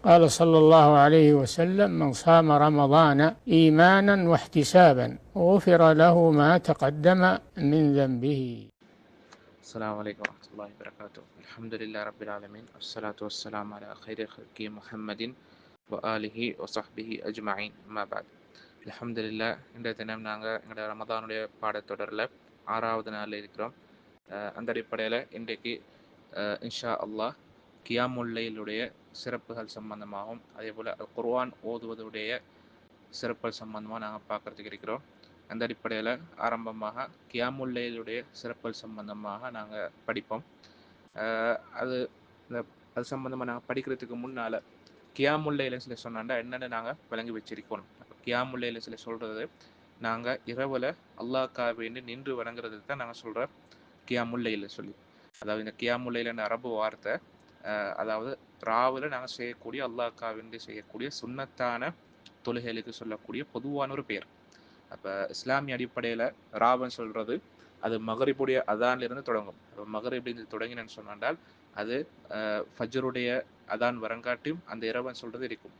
قال صلى الله عليه وسلم: من صام رمضان إيمانا واحتسابا غفر له ما تقدم من ذنبه. السلام عليكم ورحمة الله وبركاته. الحمد لله رب العالمين، والصلاة والسلام على خير خلق محمد وآله وصحبه أجمعين. أما بعد. அல்ஹம்துலில்லாஹ், இன்றைய தினம் நாங்கள் எங்களோட ரமதானுடைய பாடத்தொடரில் 6வது நாளில் இருக்கிறோம். அந்த அடிப்படையில் இன்றைக்கு இன்ஷா அல்லாஹ் கியாமுல்லைலுடைய சிறப்புகள் சம்பந்தமாகவும் அதே போல் குர்ஆன் ஓதுவதுடைய சிறப்புகள் சம்பந்தமாக நாங்கள் பார்க்கறதுக்கு இருக்கிறோம். அந்த அடிப்படையில் ஆரம்பமாக கியாமுல்லைலுடைய சிறப்புகள் சம்பந்தமாக நாங்கள் படிப்போம். அது அது சம்பந்தமாக நாங்கள் படிக்கிறதுக்கு முன்னால் கியாமுல்லையில் சில சொன்னாண்டா என்னென்னு நாங்கள் விளங்கி வச்சிருக்கணும். அப்போ கியாமுல்லையில் சில சொல்கிறது, நாங்கள் இரவில் அல்லாஹ்க்காக வேண்டி நின்று வணங்குறதுக்கு தான் நாங்கள் சொல்கிற கியாமுல்லையில் சொல்லி. அதாவது இந்த கியாமுல்லையில் அரபு வார்த்தை, அதாவது ராவில் நாங்கள் செய்யக்கூடிய அல்லாஹ்க்காக வேண்டி செய்யக்கூடிய சுன்னத்தான தொழுகைகளுக்கு சொல்லக்கூடிய பொதுவான ஒரு பெயர். அப்போ இஸ்லாமிய அடிப்படையில் ராவன் சொல்கிறது அது மகரிபுடைய அதான்லேருந்து தொடங்கும். அப்போ மகரிபிலிருந்து தொடங்கினு சொன்னால் அது ஃபஜ்ருடைய அதான் வரங்காட்டியும் அந்த இரவன் சொல்கிறது இருக்கும்.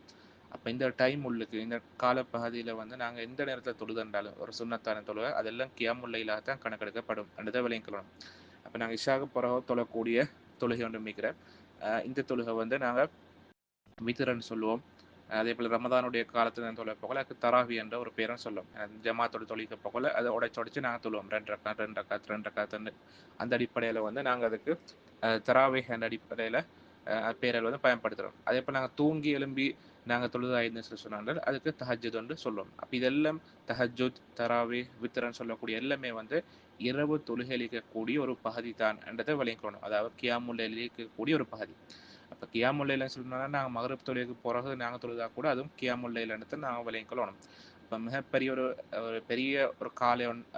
அப்போ இந்த டைம் உள்ளுக்கு இந்த காலப்பகுதியில் வந்து நாங்கள் எந்த நேரத்தில் தொழுதண்டாலும் ஒரு சுன்னத்தான தொழுகை அதெல்லாம் கியாமுல்லைலாக தான் கணக்கெடுக்கப்படும் என்றதை விளங்கிக்கொள்ளணும். அப்போ நாங்கள் இஷாக்கு பிறகு தொழக்கூடிய தொழுகை ஒன்று மிக்கிற இந்த தொழுகை வந்து நாங்கள் வித்திரன்னு சொல்லுவோம். அதே போல் ரமதானுடைய காலத்தில் தொலை போகல அதுக்கு தராவி என்ற ஒரு பேரும் சொல்லும். ஜமாத்தோட தொழிக்க போகல அதை உடைச்சு நாங்கள் தொழுவோம். 2 ரக்காத். அந்த அடிப்படையில் வந்து நாங்கள் அதுக்கு தராவி என்ற அடிப்படையில் பேரல் வந்து பயன்படுத்துகிறோம். அதே போல் நாங்கள் தூங்கி எழும்பி நாங்கள் தொழுதாயிருந்துன்னு சொன்னால் அதுக்கு தஹஜ்ஜுத் வந்து சொல்லுவோம். அப்போ இதெல்லாம் தஹஜ்ஜுத், தராவி, வித்திரன்னு சொல்லக்கூடிய எல்லாமே வந்து இரவு தொழுகையளிக்கக்கூடிய ஒரு பகுதி தான் என்றதை விளங்கிக்கணும். அதாவது கியாமுல் இருக்கக்கூடிய ஒரு பகுதி. அப்போ கியாமுல்லையில் சொல்லணும்னா நாங்கள் மகரிப் தொழுகைக்கு பிறகு நாங்கள் தொழுதா கூட அதுவும் கியாமுல்லையிலன்னு நாங்கள் விளங்கிக்கொள்ளணும். இப்போ மிகப்பெரிய ஒரு பெரிய ஒரு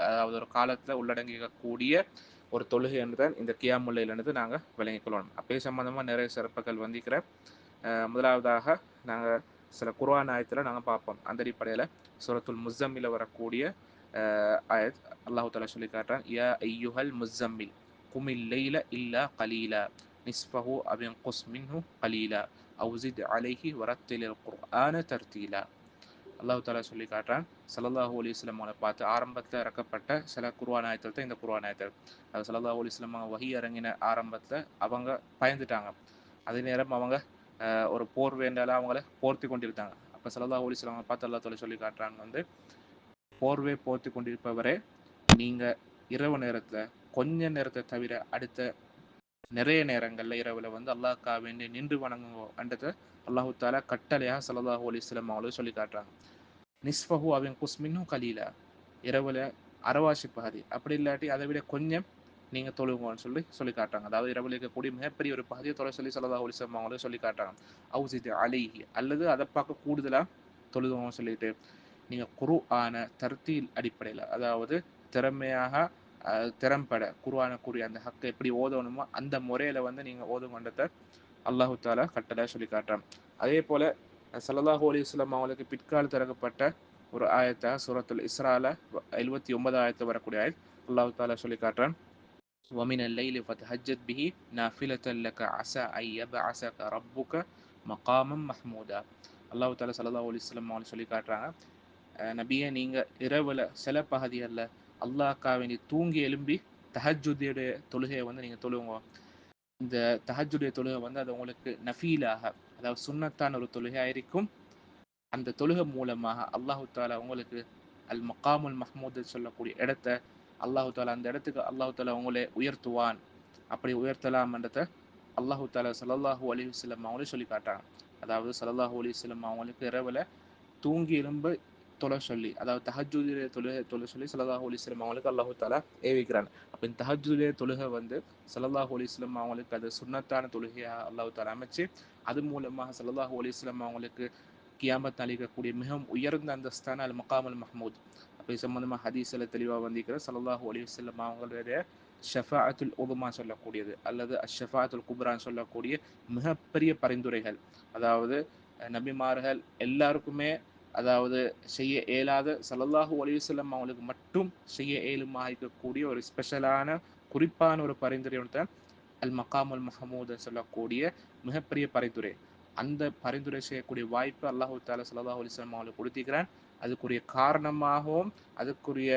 அதாவது ஒரு காலத்தில் உள்ளடங்கக்கூடிய ஒரு தொழுகை என்று தான் இந்த கியாமுல்லையிலன்னு நாங்கள் விளங்கிக்கொள்ளணும். அப்பே சம்பந்தமாக நிறைய சிறப்புகள் வந்திக்கிற முதலாவதாக நாங்கள் சில குர்ஆன் ஆயத்தில் நாங்கள் பார்ப்போம். அந்த அடிப்படையில் சூரத்துல் முஸம்மில வரக்கூடிய ஆயத் அல்லாஹ் தஆலா சொல்லி காட்டுறான், யா ஐயுஹல் முஸம்மில் குமில் லைல இல்லா கலீலா நிஸ்ஃபஹு அவ் இன்குஸ் மின்ஹு கலீலா அவ் ஸித் அலைஹி வரத்திலில் குர்ஆன தர்தீலா. அல்லாஹ் தஆலா சொல்லி காட்டுறான், ஸல்லல்லாஹு அலைஹி வஸல்லம் அவங்களை பார்த்து ஆரம்பத்தில் இறக்கப்பட்ட சில குர்ஆன் ஆயத்தில் தான் இந்த குர்ஆன் ஆயத்தில். அது ஸல்லல்லாஹு அலைஹி வஸல்லம் வஹி இறங்கின ஆரம்பத்தில் அவங்க பயந்துட்டாங்க. அதே நேரம் அவங்க ஒரு போர் வேண்டால அவங்கள போர்த்தி கொண்டிருந்தாங்க. அப்போ ஸல்லல்லாஹு அலைஹி வஸல்லம் பார்த்து அல்லாஹ் தஆலா சொல்லி காட்டுறாங்க வந்து, போர்வை போர்த்தி கொண்டிருப்பவரே, நீங்கள் இரவு நேரத்தில் கொஞ்ச நேரத்தை தவிர அடுத்த நிறைய நேரங்களில் இரவில் வந்து அல்லாஹ்க்காக வேண்டி நின்று வணங்குங்கன்றதை அல்லாஹு தாலா கட்டளையாக ஸல்லல்லாஹு அலைஹி வஸல்லம் அவங்களுக்கு சொல்லி காட்டுறாங்க. நிஸ்ஃபஹு அவ் இன்குஸ் மின்ஹு கலீலா, இரவில் அரவாசி பகுதி, அப்படி இல்லாட்டி அதை விட கொஞ்சம் நீங்கள் தொழுங்கன்னு சொல்லி காட்டுறாங்க. அதாவது இரவில் இருக்கக்கூடிய மிகப்பெரிய ஒரு பகுதியை தொலை சொல்லி ஸல்லல்லாஹு அலைஹி வஸல்லம் அவங்களுக்கு சொல்லி காட்டுறாங்க. அவ் ஸித் அலைஹி, அல்லது அதை பார்க்க கூடுதலாக தொழுதுவோம்னு சொல்லிட்டு நீங்கள் குர்ஆன தர்தீல் அடிப்படையில், அதாவது திறமையாக திறம்பட குர்ஆனுக்குரிய அந்த ஹக்கை எப்படி ஓதணுமோ அந்த முறையில் வந்து நீங்கள் ஓதுங்கன்றதை அல்லாஹு தாலா கட்டளை சொல்லி காட்டுறான். அதே போல் ஸல்லல்லாஹு அலைஹி வஸல்லம் அவங்களுக்கு பிற்காலத்தில் இறக்கப்பட்ட ஒரு ஆயத்தை சூரத்துல் இஸ்ரால 79 ஆயத்தில் வரக்கூடிய ஆயத் அல்லாஹு தாலா சொல்லி காட்டுறான், وَمِنَ اللَّيْلِ فَتَهَجَّدْ بِهِ نَافِلَةً لَكَ عَسَىٰ أَن يَبْعَثَكَ رَبُّكَ مَقَامًا مَحْمُودًا. அல்லாஹு தாலா ஸல்லல்லாஹு அலைஹி வஸல்லம் அவங்களுக்கு சொல்லி காட்டுறாங்க, நபியை நீங்கள் இரவில் சில பகுதிகளில் அல்லாஹ்க்காக வேண்டி தூங்கி எழும்பி தஹஜ்ஜுடைய தொழுகையை வந்து நீங்கள் தொழுவுங்க. இந்த தஹஜ்ஜுடைய தொழுகை வந்து அது உங்களுக்கு நஃபீலாக, அதாவது சுன்னத்தான ஒரு தொழுகையாக இருக்கும். அந்த தொழுகை மூலமாக அல்லாஹு தாலா உங்களுக்கு அல் மகாமுல் மஹ்மூது சொல்லக்கூடிய இடத்த அல்லாஹு தாலா, அந்த இடத்துக்கு அல்லாஹு தாலா உங்களை உயர்த்துவான். அப்படி உயர்த்தலாம்ன்றதை அல்லாஹு தாலா ஸல்லல்லாஹு அலைஹி வஸல்லம் அவங்களே சொல்லி காட்டுறாங்க. அதாவது ஸல்லல்லாஹு அலைஹி வஸல்லம் அவங்களுக்கு இரவில் தூங்கி எழும்ப தொலை சொல்லி, அதாவது தஹஜ்ஜுடைய தொழுகை சொல்லி ஸல்லல்லாஹு அலைஹி வஸல்லம் அவங்களுக்கு அல்லாஹு தாலா ஏவிக்கிறான். அப்போ இந்த தஹஜ்ஜுடைய தொழுகை வந்து ஸல்லல்லாஹு அலைஹி வஸல்லம் அவங்களுக்கு அது சுன்னத்தான தொழுகையாக அல்லாஹு தாலா அமைச்சு, அது மூலமாக ஸல்லல்லாஹு அலைஹி வஸல்லம் அவங்களுக்கு கியாமத் அளிக்கக்கூடிய மிகவும் உயர்ந்த அந்தஸ்தான அல் மகாமுல் மஹ்மூத். அப்போ சம்பந்தமாக ஹதீஸில் தெளிவாக வந்திருக்கிற ஸல்லல்லாஹு அலைஹி வஸல்லம் அவங்களுடைய ஷஃபாஅத்துல் உதுமா சொல்லக்கூடியது அல்லது அஷ்ஷஃபாஅத்துல் குப்ரான்னு சொல்லக்கூடிய மிகப்பெரிய பரிந்துரைகள், அதாவது நபிமார்கள் எல்லாருக்குமே அதாவது செய்ய இயலாத ஸல்லல்லாஹு அலைஹி வஸல்லம் அவங்களுக்கு மட்டும் செய்ய இயலுமா இருக்கக்கூடிய ஒரு ஸ்பெஷலான குறிப்பான ஒரு பரிந்துரை தான் அல் மகாமுல் மஹமூது சொல்லக்கூடிய மிகப்பெரிய பரிந்துரை. அந்த பரிந்துரை செய்யக்கூடிய வாய்ப்பு அல்லாஹு தாலா ஸல்லல்லாஹு அலைஹி வஸல்லம் அவங்களுக்கு கொடுத்திருக்கிறான். அதுக்குரிய காரணமாகவும் அதுக்குரிய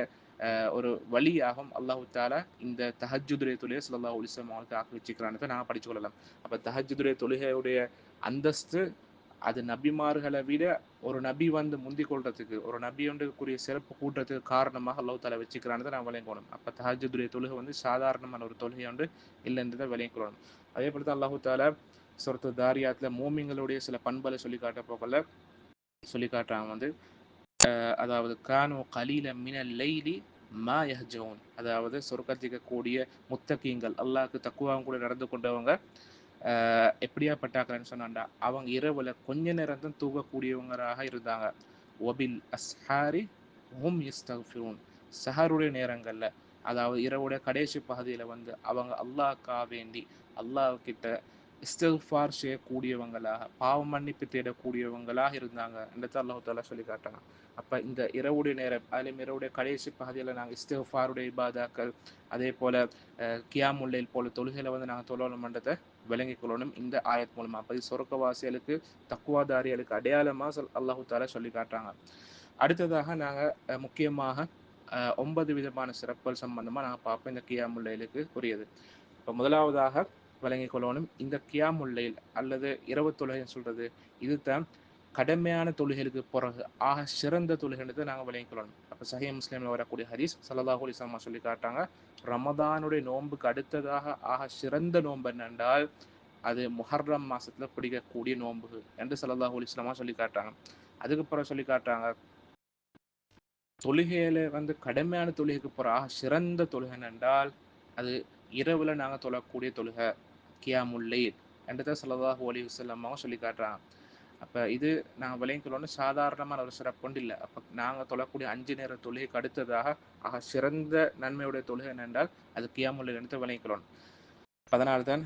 ஒரு வழியாகவும் அல்லாஹு தாலா இந்த தஹஜ்ஜுதுடைய தொழுகை ஸல்லல்லாஹு அலைஹி வஸல்லம் அவங்களுக்கு ஆக்கி வச்சுக்கிறான்னு நாங்கள் படிச்சு கொள்ளலாம். அப்போ தஹஜ்ஜுதுடைய தொழுகையுடைய அந்தஸ்து அது நபிமார்களை விட ஒரு நபி வந்து முந்தி கொள்றதுக்கு, ஒரு நபி ஒன்றுக்குரிய சிறப்பு கூட்டத்துக்கு காரணமாக அல்லாஹ் தாலா வச்சுக்கிறான்னு நான் விளங்கணும். அப்போ தஹஜ்ஜுதுடைய தொழுகை வந்து சாதாரணமான ஒரு தொழுகை ஒன்று இல்லைன்றதை விளங்கிக்கொள்ளணும். அதே போல தான் அல்லாஹு தாலா சூரத்து தாரியாத்ல மூமின்களுடைய சில பண்புகளை சொல்லி காட்ட போகல சொல்லி காட்டுறாங்க வந்து அதாவது கானு கலீல மினல் லைலி மா யஹ்ஜூன், அதாவது சொர்க்கத்துக்கு கூடிய முத்தகீங்கள் அல்லாஹ்க்கு தக்குவாவும் கூட நடந்து கொண்டவங்க எப்படியாப்பட்டாக்கன்னு சொன்னாண்டா அவங்க இரவுல கொஞ்ச நேரம் தான் தூங்கக்கூடியவங்களாக இருந்தாங்க. ஒபில் அஸ்ஹாரி ஹும் யஸ்தக்ஃபிரூன், சஹருடைய நேரங்கள்ல, அதாவது இரவுடைய கடைசி பகுதியில வந்து அவங்க அல்லாஹ்க்கா வேண்டி அல்லாஹ் கிட்ட இஸ்திக்ஃபார் செய்யக்கூடியவங்களாக, பாவ மன்னிப்பு தேடக்கூடியவங்களாக இருந்தாங்க என்று அல்லாஹ் தாலா சொல்லி காட்டாங்க. அப்ப இந்த இரவுடைய நேரம், அதிலும் இரவுடைய கடைசி பகுதியில் நாங்கள் இஸ்திக்ஃபாருடைய இபாதாக்கள், அதே போல கியாமுல் லைல் போல தொழுகையில வந்து நாங்கள் தொழணும்ன்றதை விளங்கிக் கொள்ளணும் இந்த ஆயத் மூலமா. அப்போ சொர்க்கவாசிகளுக்கு தக்குவாதாரிகளுக்கு அடையாளமா அல்லாஹு தாலா சொல்லி காட்டுறாங்க. அடுத்ததாக நாங்கள் முக்கியமாக 9 விதமான சிறப்புகள் சம்பந்தமா நாங்கள் பார்ப்போம் இந்த கியாமுல் லைலுக்கு உரியது. இப்போ முதலாவதாக விளங்கிக் கொள்ளணும், இந்த கியாமுல் லைல் அல்லது இரவு தொழுகைன்னு சொல்றது இதுதான் கடமையான தொழுகைகளுக்கு பிறகு ஆக சிறந்த தொழுகைன்றதை நாங்கள் விளங்கிக் கொள்ளணும். அப்போ சஹீஹ் முஸ்லிம்ல வரக்கூடிய ஹதீஸ் ஸல்லல்லாஹு அலைஹி வஸல்லம் சொல்லி காட்டாங்க, ரமதானுடைய நோன்புக்கு அடுத்ததாக ஆக சிறந்த நோன்பு என்னென்றால் அது முஹர்ரம் மாசத்துல பிடிக்கக்கூடிய நோன்பு என்று ஸல்லல்லாஹு அலைஹி வஸல்லம் சொல்லி காட்டாங்க. அதுக்கப்புறம் சொல்லி காட்டுறாங்க, தொழுகையில வந்து கடமையான தொழுகைக்கு பிறகு சிறந்த தொழுகை என்றால் அது இரவுல நாங்கள் தொழக்கூடிய தொழுகை கியாமுல் லைல் என்றதை ஸல்லல்லாஹு அலைஹி வஸல்லம் சொல்லி காட்டுறாங்க. அப்போ இது நாங்கள் விளங்கிக்கொள்ளணும் சாதாரணமான ஒரு சிறப்பு இல்லை. அப்போ நாங்கள் தொழக்கூடிய 5 நேர தொழுகைக்கு அடுத்ததாக ஆக சிறந்த நன்மையுடைய தொழுகை என்றால் அது கியாமுல் லைல் என்று விளங்கிக்கொள்ளணும். அதனால்தான்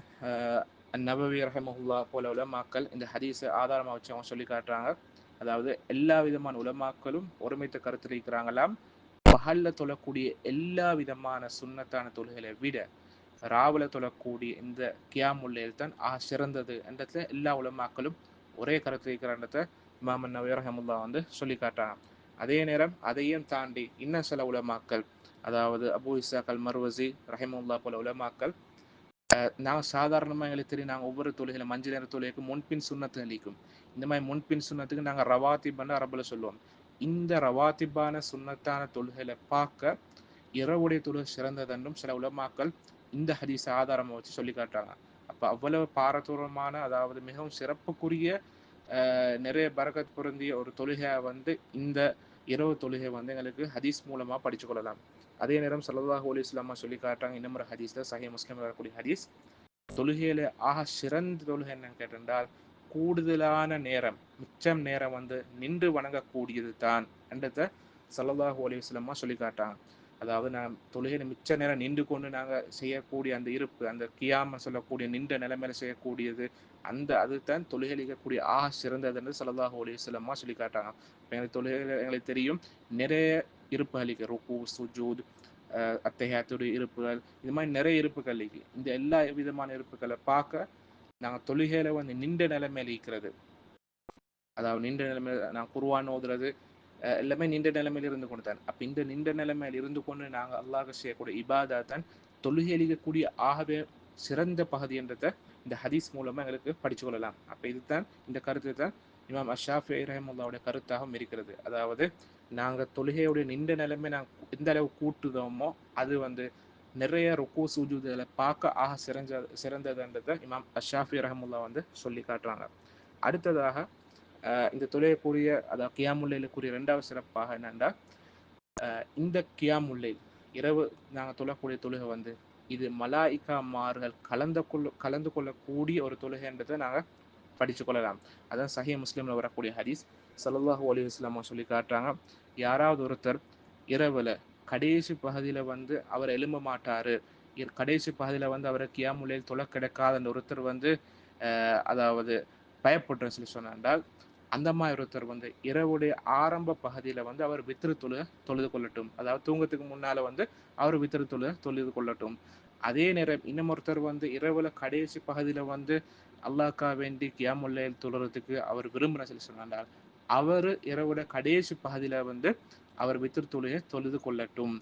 நபவி ரஹிமஹுல்லா போல உலமாக்கள் இந்த ஹதீஸை ஆதாரமாக வச்சு அவங்க சொல்லி காட்டுறாங்க, அதாவது எல்லா விதமான உலமாக்களும் ஒருமித்த கருத்தில் இருக்கிறாங்களாம், பகல்ல தொழக்கூடிய எல்லா விதமான சுன்னத்தான தொழுகைகளை விட ராவுல தொழக்கூடிய இந்த கியாமுல் லைல் தான் சிறந்தது என்றதுல எல்லா உலமாக்களும் ஒரே கருத்தில் இருக்கிறன்றத இமாம் நபவி ரஹிமஹுல்லா வந்து சொல்லி காட்டுறாங்க. அதே நேரம் அதையும் தாண்டி இன்னும் சில உலமாக்கள், அதாவது அபு இஸ்ஹாக் அல் மர்வஸி ரஹிமஹுல்லா போல உலமாக்கள், நாங்கள் சாதாரணமாக எங்களுக்கு தெரியும், நாங்கள் ஒவ்வொரு தொழுகையில 5 நேர தொழுகைக்கு முன்பின் சுன்னத்து அளிக்கும். இந்த மாதிரி முன்பின் சுன்னத்துக்கு நாங்கள் ரவாத்திப்னு அரபில் சொல்லுவோம். இந்த ரவாத்திப்பான சுன்னத்தான தொழுகையில பார்க்க இரவுடைய தொழுகை சிறந்ததென்றும் சில உலமாக்கள் இந்த ஹதீஸ் ஆதாரமாக வச்சு சொல்லி காட்டுறாங்க. அப்போ அவ்வளவு பாரதூரமான, அதாவது மிகவும் சிறப்புக்குரிய நிறைய பரக்கத் பொருந்திய ஒரு தொழுகையை வந்து இந்த இரவு தொழுகை வந்து எங்களுக்கு ஹதீஸ் மூலமா படிச்சு கொள்ளலாம். அதே நேரம் ஸல்லல்லாஹு அலைஹி வஸல்லம் சொல்லி காட்டுறாங்க இன்னொரு ஹதீஸ்ல, சஹீஹ் முஸ்லிம் வரக்கூடிய ஹதீஸ், தொழுகையில சிறந்த தொழுகை என்னன்னு கேட்டால் கூடுதலான நேரம், மிச்சம் நேரம் வந்து நின்று வணங்கக்கூடியது தான் என்றதை ஸல்லல்லாஹு அலைஹி வஸல்லம் சொல்லி காட்டாங்க. அதாவது நான் தொழுகையில மிச்ச நேரம் நின்று கொண்டு நாங்கள் செய்யக்கூடிய அந்த இருப்பு, அந்த கியாம சொல்லக்கூடிய நின்ற நிலைமையில செய்யக்கூடியது, அந்த அதுதான் தொழுகையில் இருக்கக்கூடிய சிறந்தது என்று ஸல்லல்லாஹு அலைஹி வஸல்லம் சொல்லி காட்டாங்க. எங்களுக்கு தொழுகையில எங்களுக்கு தெரியும் நிறைய இருப்புகள் இருக்கு, ருக்கு சுஜூத் அத்தைஹியாத்துடைய இருப்புகள், இது மாதிரி நிறைய இருப்புகள் இருக்கு. இந்த எல்லா விதமான இருப்புகளை பார்க்க நாங்கள் தொழுகையில வந்து நின்ற நிலைமையில இருக்கிறது, அதாவது நின்ற நிலைமையில நான் குர்ஆன் ஓதுறது எல்லாமே நின்ற நிலைமையில இருந்து கொண்டு தான். அப்போ இந்த நின்ற நிலைமையில இருந்து கொண்டு நாங்கள் அல்லாஹ் செய்யக்கூடிய இபாதா தான் தொழுகையில் இருக்கக்கூடிய ஆகவே சிறந்த பகுதி என்றதை இந்த ஹதீஸ் மூலமா எங்களுக்கு படிச்சு கொள்ளலாம். அப்போ இதுதான் இந்த கருத்து தான் இமாம் அஷ்ஷாஃபிஈ ரஹிமஹுல்லாஹ்வுடைய கருத்தாகவும் இருக்கிறது. அதாவது நாங்கள் தொழுகையுடைய நின்ற நிலைமை நாங்கள் எந்த அளவு கூட்டுதோமோ அது வந்து நிறைய ருக்கு சுஜூதுகளை பார்க்க சிறந்ததுன்றதை இமாம் அஷ்ஷாஃபிஈ ரஹிமஹுல்லாஹ் வந்து சொல்லி காட்டுறாங்க. அடுத்ததாக இந்த தொழுகைக்குரிய, அதாவது கியாமுல் லைலுக்குரிய 2வது சிறப்பாக என்னென்னா, இந்த கியாமுல் லைல் இரவு நாங்கள் தொழக்கூடிய தொழுகை வந்து இது மலாயிகாமார்கள் கலந்து கொள்ளக்கூடிய ஒரு தொழுகைன்றதை நாங்கள் படித்து கொள்ளலாம். அதான் சஹீஹ் முஸ்லிம்ல வரக்கூடிய ஹதீஸ் ஸல்லல்லாஹு அலைஹி வஸல்லம் சொல்லி காட்டுறாங்க, யாராவது ஒருத்தர் இரவுல கடைசி பகுதியில் வந்து அவர் எழும்ப மாட்டாரு, கடைசி பகுதியில் வந்து அவரை கியாமுல் லைல் தொழ கிடைக்காத அந்த ஒருத்தர் வந்து அதாவது பயப்பட்டு சொல்லி சொன்னால், அந்த மாதிரி ஒருத்தர் வந்து இரவுடைய ஆரம்ப பகுதியில் வந்து அவர் வித்திரு தொழுது கொள்ளட்டும், அதாவது தூங்கத்துக்கு முன்னால வந்து அவர் வித்திரு தொழுது கொள்ளட்டும். அதே நேரம் இன்னமொருத்தர் வந்து இரவுல கடைசி பகுதியில வந்து அல்லாஹ்க்கா வேண்டி கியாமுல் லைல் தொழுறதுக்கு அவர் விரும்பின சொல்லி சொன்னார். அவர் இரவுல கடைசி பகுதியில வந்து அவர் வித்ர் தொழுகை தொழுது கொள்ளட்டும்.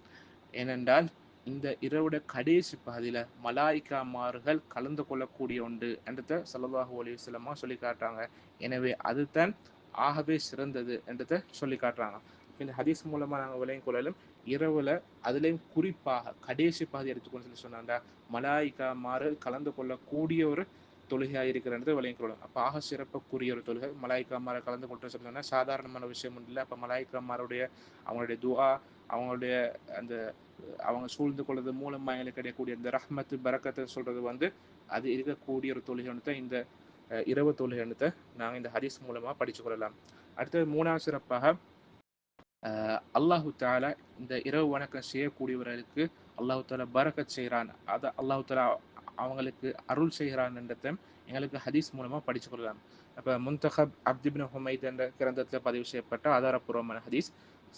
ஏனென்றால் இந்த இரவுட கடைசி பகுதியில மலாய்க்காமார்கள் கலந்து கொள்ளக்கூடிய உண்டு என்றதை ஸல்லல்லாஹு அலைஹி வஸல்லம் சொல்லி காட்டுறாங்க. எனவே அதுதான் ஆகவே சிறந்தது என்றதை சொல்லி காட்டுறாங்க. இந்த ஹதீஸ் மூலமா நாங்கள் விளையும் கொள்ளலும் இரவுல அதுலேயும் குறிப்பாக கடைசி பகுதி எடுத்துக்கொண்டு சொல்லி சொன்னாங்க மலாய்க்காமார்கள் கலந்து கொள்ளக்கூடிய ஒரு தொழுகையாக இருக்கிறது விளையும் கொள்ளும். அப்போ ஆக சிறப்புக்குரிய ஒரு தொழுகை மலாய்க்காமாரை கலந்து கொண்டு சொன்னா சாதாரணமான விஷயம் இல்லை. அப்போ மலாய்க்காமாருடைய அவங்களுடைய துஆ அவங்களுடைய அந்த அவங்க சூழ்ந்து கொள்வது மூலமா எங்களுக்கு கிடைக்கக்கூடிய இந்த ரஹ்மத்து பரக்கத்தை சொல்றது வந்து அது இருக்கக்கூடிய ஒரு தொழுகைன்னு தான் இந்த இரவு தொழுகைன்னு நாங்கள் இந்த ஹதீஸ் மூலமா படிச்சு கொள்ளலாம். அடுத்தது மூணாவது சிறப்பாக அல்லாஹு தாலா இந்த இரவு வணக்கம் செய்யக்கூடியவர்களுக்கு அல்லாஹு தாலா பரக்கத் செய்கிறான், அதை அல்லாஹு தாலா அவங்களுக்கு அருள் செய்கிறான் என்றதை எங்களுக்கு ஹதீஸ் மூலமா படிச்சு கொள்ளலாம். அப்போ முன்தஹப் அப்திபின் ஹுமைத் என்ற கிரந்தத்தில் பதிவு செய்யப்பட்ட ஆதாரப்பூர்வமான ஹதீஸ்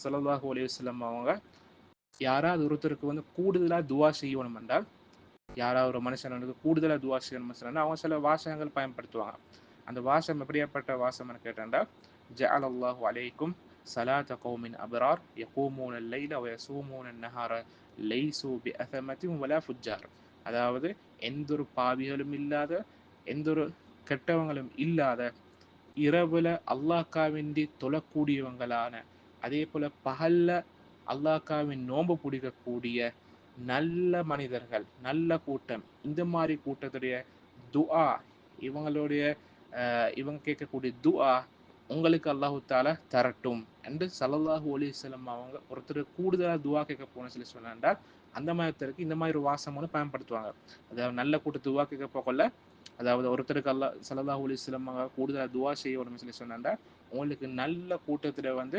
ஸல்லல்லாஹு அலைஹி வஸல்லம் அவங்க யாராவது ஒருத்தருக்கு வந்து கூடுதலாக துவா செய்யணும் என்றால், யாராவது ஒரு மனுஷனுக்கு கூடுதலாக துவா செய்யணும் சொன்னா அவங்க சில வாசகங்கள் பயன்படுத்துவாங்க. அந்த வாசகம் எப்படியாப்பட்ட வாசம்னு கேட்டால், ஜஅலல்லாஹு அலைக்கும் சலாத கௌமின் அபரார் யகூமூன லைல வ யஸூமூன நஹார லைஸு பிஅஸமத்தின் வலா ஃபுஜ்ஜார். அதாவது எந்த ஒரு பாவிகளும் இல்லாத எந்த ஒரு கெட்டவங்களும் இல்லாத இரவுல அல்லாஹ்க்காவேண்டி தொழக்கூடியவங்களான, அதே போல பகல்ல அல்லாஹ்க்காவின் நோன்பு பிடிக்கக்கூடிய நல்ல மனிதர்கள், நல்ல கூட்டம், இந்த மாதிரி கூட்டத்துடைய துஆ இவங்களுடைய இவங்க கேட்கக்கூடிய துஆ உங்களுக்கு அல்லாஹு தாலா தரட்டும் என்று ஸல்லல்லாஹு அலைஹி வஸல்லம் அவங்க ஒருத்தர் கூடுதலாக துஆ கேட்க போன சொல்லி சொன்னாண்டா அந்த மாதிரிக்கு இந்த மாதிரி ஒரு வாசம் வந்து பயன்படுத்துவாங்க. அதாவது நல்ல கூட்ட துஆ கேட்க போகல, அதாவது ஒருத்தருக்கு அல்லாஹ் ஸல்லல்லாஹு அலைஹி வஸல்லம் கூடுதலாக துஆ செய்யணும்னு சொல்லி சொன்னாண்டா உங்களுக்கு நல்ல கூட்டத்துல வந்து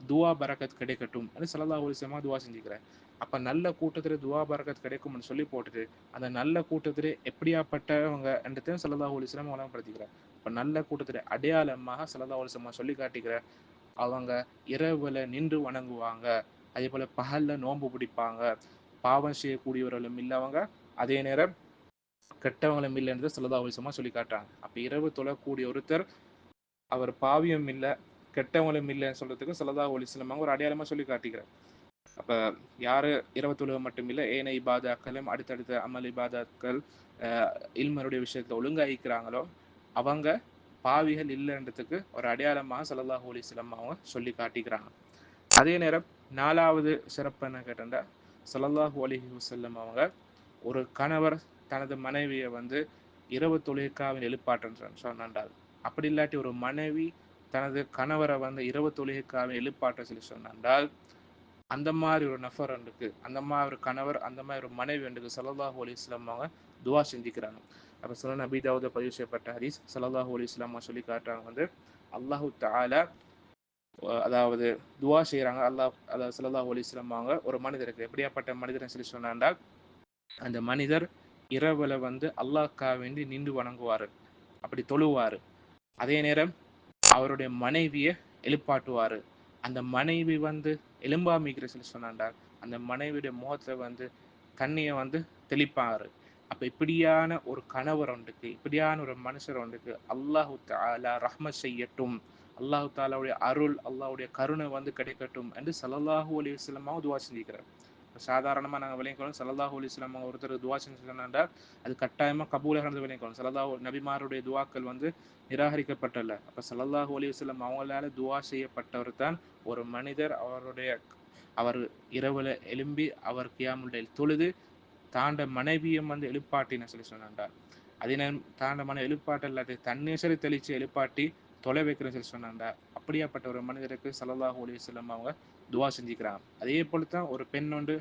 துஆ பரக்கத் கிடைக்கட்டும் அது ஸல்லல்லாஹு அலைஹி வஸல்லம் துஆ செஞ்சுக்கிறேன். அப்ப நல்ல கூட்டத்துல துஆ பரக்கத் கிடைக்கும்னு சொல்லி போட்டுட்டு அந்த நல்ல கூட்டத்துல எப்படியாப்பட்டவங்க என்றதையும் ஸல்லல்லாஹு அலைஹி வஸல்லம் வழங்கப்படுத்திக்கிறார். இப்ப நல்ல கூட்டத்துல அடையாளமாக ஸல்லல்லாஹு அலைஹி வஸல்லம் சொல்லி காட்டிக்கிற அவங்க இரவுல நின்று வணங்குவாங்க, அதே போல பகல்ல நோன்பு பிடிப்பாங்க, பாவம் செய்யக்கூடியவர்களும் இல்லவங்க, அதே நேரம் கெட்டவங்களும் இல்லைன்றது ஸல்லல்லாஹு அலைஹி வஸல்லம் சொல்லி காட்டுறாங்க. அப்ப இரவு தொழக்கூடிய ஒருத்தர் அவர் பாவியம் இல்லை கெட்டவங்களும் இல்லைன்னு சொல்றதுக்கு ஸல்லல்லாஹு அலைஹி வஸல்லம் ஒரு அடையாளமா சொல்லி காட்டிக்கிறார். அப்ப யாரு இரவு தொழுகை மட்டும் இல்லை ஏன இபாதாக்களும் அடுத்தடுத்த அமல் இபாதாக்கள் இல்மருடைய விஷயத்துல ஒழுங்காயிக்கிறாங்களோ அவங்க பாவிகள் இல்லைன்றதுக்கு ஒரு அடையாளமாக ஸல்லல்லாஹு அலைஹி வஸல்லம் அவங்க சொல்லி காட்டிக்கிறாங்க. அதே நேரம் நாலாவது சிறப்பு என்ன கேட்டா ஸல்லல்லாஹு அலைஹி வஸல்லம் அவங்க ஒரு கணவர் தனது மனைவியை வந்து இரவு தொழுகைக்காக எழுப்பாட்டுன்னு சொன்னாண்டால், அப்படி இல்லாட்டி ஒரு மனைவி தனது கணவரை வந்து இரவு தொழுகைக்காக எழுப்பாட்ட சொல்லி சொன்னாண்டால் அந்த மாதிரி ஒரு நஃபர் இருக்கு, அந்த மாதிரி ஒரு கணவர், அந்த மாதிரி ஒரு மனைவி இருக்கு ஸல்லல்லாஹு அலைஹி வஸல்லம் அவங்க துஆ செஞ்சுக்கிறாங்க. அப்ப சுனன் அபீ தாவூத் பதிவு செய்யப்பட்ட ஹதீஸ் ஸல்லல்லாஹு அலைஹி வஸல்லம் சொல்லி காட்டுறாங்க வந்து அல்லாஹு தஆலா அதாவது துஆ செய்யறாங்க. அதாவது ஸல்லல்லாஹு அலைஹி வஸல்லம் அவங்க ஒரு மனிதருக்கு எப்படியாப்பட்ட மனிதர்னு சொல்லி சொன்னாண்டா அந்த மனிதர் இரவுல வந்து அல்லாஹ்க்காக வேண்டி நின்று வணங்குவாரு, அப்படி தொழுவாரு. அதே நேரம் அவருடைய மனைவியை எழுப்பாட்டுவாரு. அந்த மனைவி வந்து எலும்பாமிக்கிற சொல்லி சொன்னாண்டா அந்த மனைவியுடைய முகத்துல வந்து தண்ணியை வந்து தெளிப்பாரு. அப்ப இப்படியான ஒரு கணவர் ஒன்றுக்கு, இப்படியான ஒரு மனுஷர் ஒன்றுக்கு அல்லாஹு தஆலா ரஹ்மத் செய்யட்டும், அல்லாஹு தாலாவுடைய அருள் அல்லாஹ்வுடைய கருணை வந்து கிடைக்கட்டும் என்று ஸல்லல்லாஹு அலைஹி வஸல்லம் துஆ செஞ்சுக்கிறார். சாதாரணமா நாங்கள் விளையக்கணும் ஸல்லல்லாஹு அலைஹி வஸல்லம் ஒருத்தர் துஆ செஞ்சுன்னா அது கட்டாயமா கபூலாக விளையக்கணும். ஸல்லல்லாஹு நபிமாருடைய துஆக்கள் வந்து நிராகரிக்கப்பட்டல. அப்ப ஸல்லல்லாஹு அலைஹி வஸல்லம் அவங்களால துஆ செய்யப்பட்டவர் தான் ஒரு மனிதர் அவர் இரவுல எழும்பி அவர் கியாமுல் லைல் தொழுது தாண்ட மனைவியும் வந்து எழுப்பாட்டின்னு சொல்லி சொன்னாண்டார். அதே நேரம் தாண்ட மன எழுப்பாட்ட இல்லாத தண்ணீசரை தெளிச்சு எழுப்பாட்டி தொலை வைக்கிறேன்னு சொல்லி சொன்னாண்டா அப்படியாப்பட்ட ஒரு மனிதருக்கு ஸல்லல்லாஹு அலைஹி வஸல்லம் அவங்க துஆ செஞ்சுக்கிறாங்க. அதே போல தான் ஒரு பெண் ஒன்று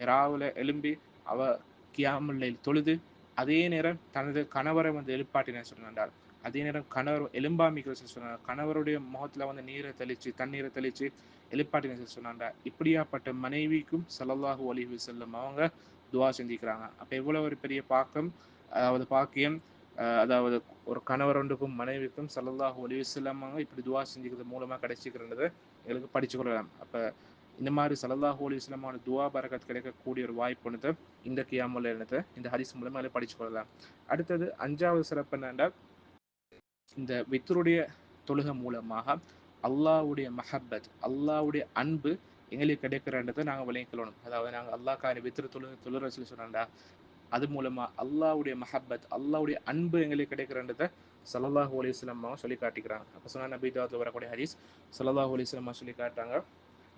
ராவுல எழும்பி அவ கியாமுல் லைல் தொழுது அதே நேரம் தனது கணவரை வந்து எழுப்பாட்டினு சொன்னாண்டார். அதே நேரம் கணவர் எலும்பாமிக்கிற சொன்னார், கணவருடைய முகத்துல வந்து நீரை தெளிச்சு தண்ணீரை தெளிச்சு எழுப்பாட்டினு சொன்னாண்டா இப்படியாப்பட்ட மனைவிக்கும் ஸல்லல்லாஹு அலைஹி வஸல்லம் அவங்க துஆ செஞ்சுக்கிறாங்க. அப்ப எவ்வளவு ஒரு பெரிய பாக்கம், அதாவது பாக்கியம், அதாவது ஒரு கணவர் ஒன்றுக்கும் மனைவிக்கும் ஸல்லல்லாஹு அலைஹி வஸல்லம் இப்படி துஆ செஞ்சுக்கிறது மூலமா கிடைச்சிக்கிறத எங்களுக்கு படிச்சு கொள்ளலாம். அப்ப இந்த மாதிரி ஸல்லல்லாஹு அலைஹி வஸல்லம் துஆ பரக்கத் கிடைக்கக்கூடிய ஒரு வாய்ப்பு இந்த கியாமுல் லைலத்தை இந்த ஹதீஸ் மூலமா படிச்சு கொள்ளலாம். அடுத்தது 5வது சிறப்பு என்னன்னா, இந்த வித்ருடைய தொழுகை மூலமாக அல்லாஹ்வுடைய மஹப்பத், அல்லாஹ்வுடைய அன்பு எங்களுக்கு கிடைக்கிறன்றதை நாங்கள் விளங்கிக்கொள்ளணும். அதாவது நாங்கள் அல்லாஹ்க்கான வித்ரு தொழுற சொல்லி சொன்னாண்டா, அது மூலமா அல்லாஹ்வுடைய மஹப்பத், அல்லாஹ்வுடைய அன்பு எங்களுக்கு கிடைக்கிறன்றதை ஸல்லல்லாஹு அலைஹி வஸல்லம் சொல்லி காட்டிக்கிறாங்க. அப்போ சொன்ன நபி தாவூத்ல வரக்கூடிய ஹதீஸ் ஸல்லல்லாஹு அலைஹி வஸல்லம் சொல்லி காட்டுறாங்க,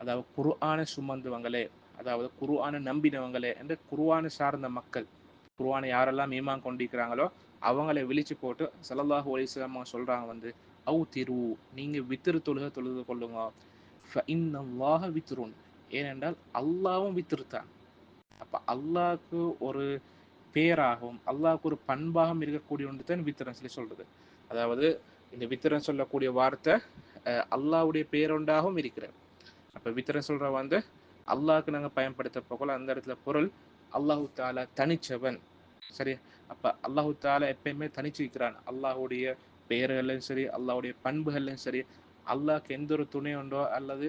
அதாவது குர்ஆனை சுமந்தவங்களே, அதாவது குர்ஆனை நம்பினவங்களே என்று குர்ஆனை சார்ந்த மக்கள், குர்ஆனை யாரெல்லாம் ஈமான் கொண்டிருக்கிறாங்களோ அவங்களை விழிச்சு போட்டு ஸல்லல்லாஹு அலைஹி வஸல்லம் சொல்றாங்க வந்து, அவுதிரு, நீங்க வித்ரு தொழுது கொள்ளுங்க, ஃபஇன்னல்லாஹ வித்ருன், ஏனென்றால் அல்லாஹ்வும் வித்ரு தான். அப்ப அல்லாஹ்க்கு ஒரு பேராகவும் அல்லாஹ்க்கு ஒரு பண்பாகவும் இருக்கக்கூடிய ஒன்று தான் வித்ரன் சொல்லி சொல்றது. அதாவது இந்த வித்ரன் சொல்லக்கூடிய வார்த்தை அல்லாஹ்வுடைய பேரொண்டாகவும் இருக்கிறது. அப்ப வித்ரன் சொல்ற வந்து அல்லாஹ்க்கு நாங்கள் பயன்படுத்த போகல, அந்த இடத்துல பொருள் அல்லாஹு தாலா தனிச்சவன். சரி, அப்ப அல்லாஹு தாலா எப்பயுமே தனிச்சிருக்கிறான். அல்லாஹுடைய பெயர்கள்லையும் சரி, அல்லாஹுடைய பண்புகள்லையும் சரி, அல்லாஹ்க்கு எந்த ஒரு துணை உண்டோ அல்லது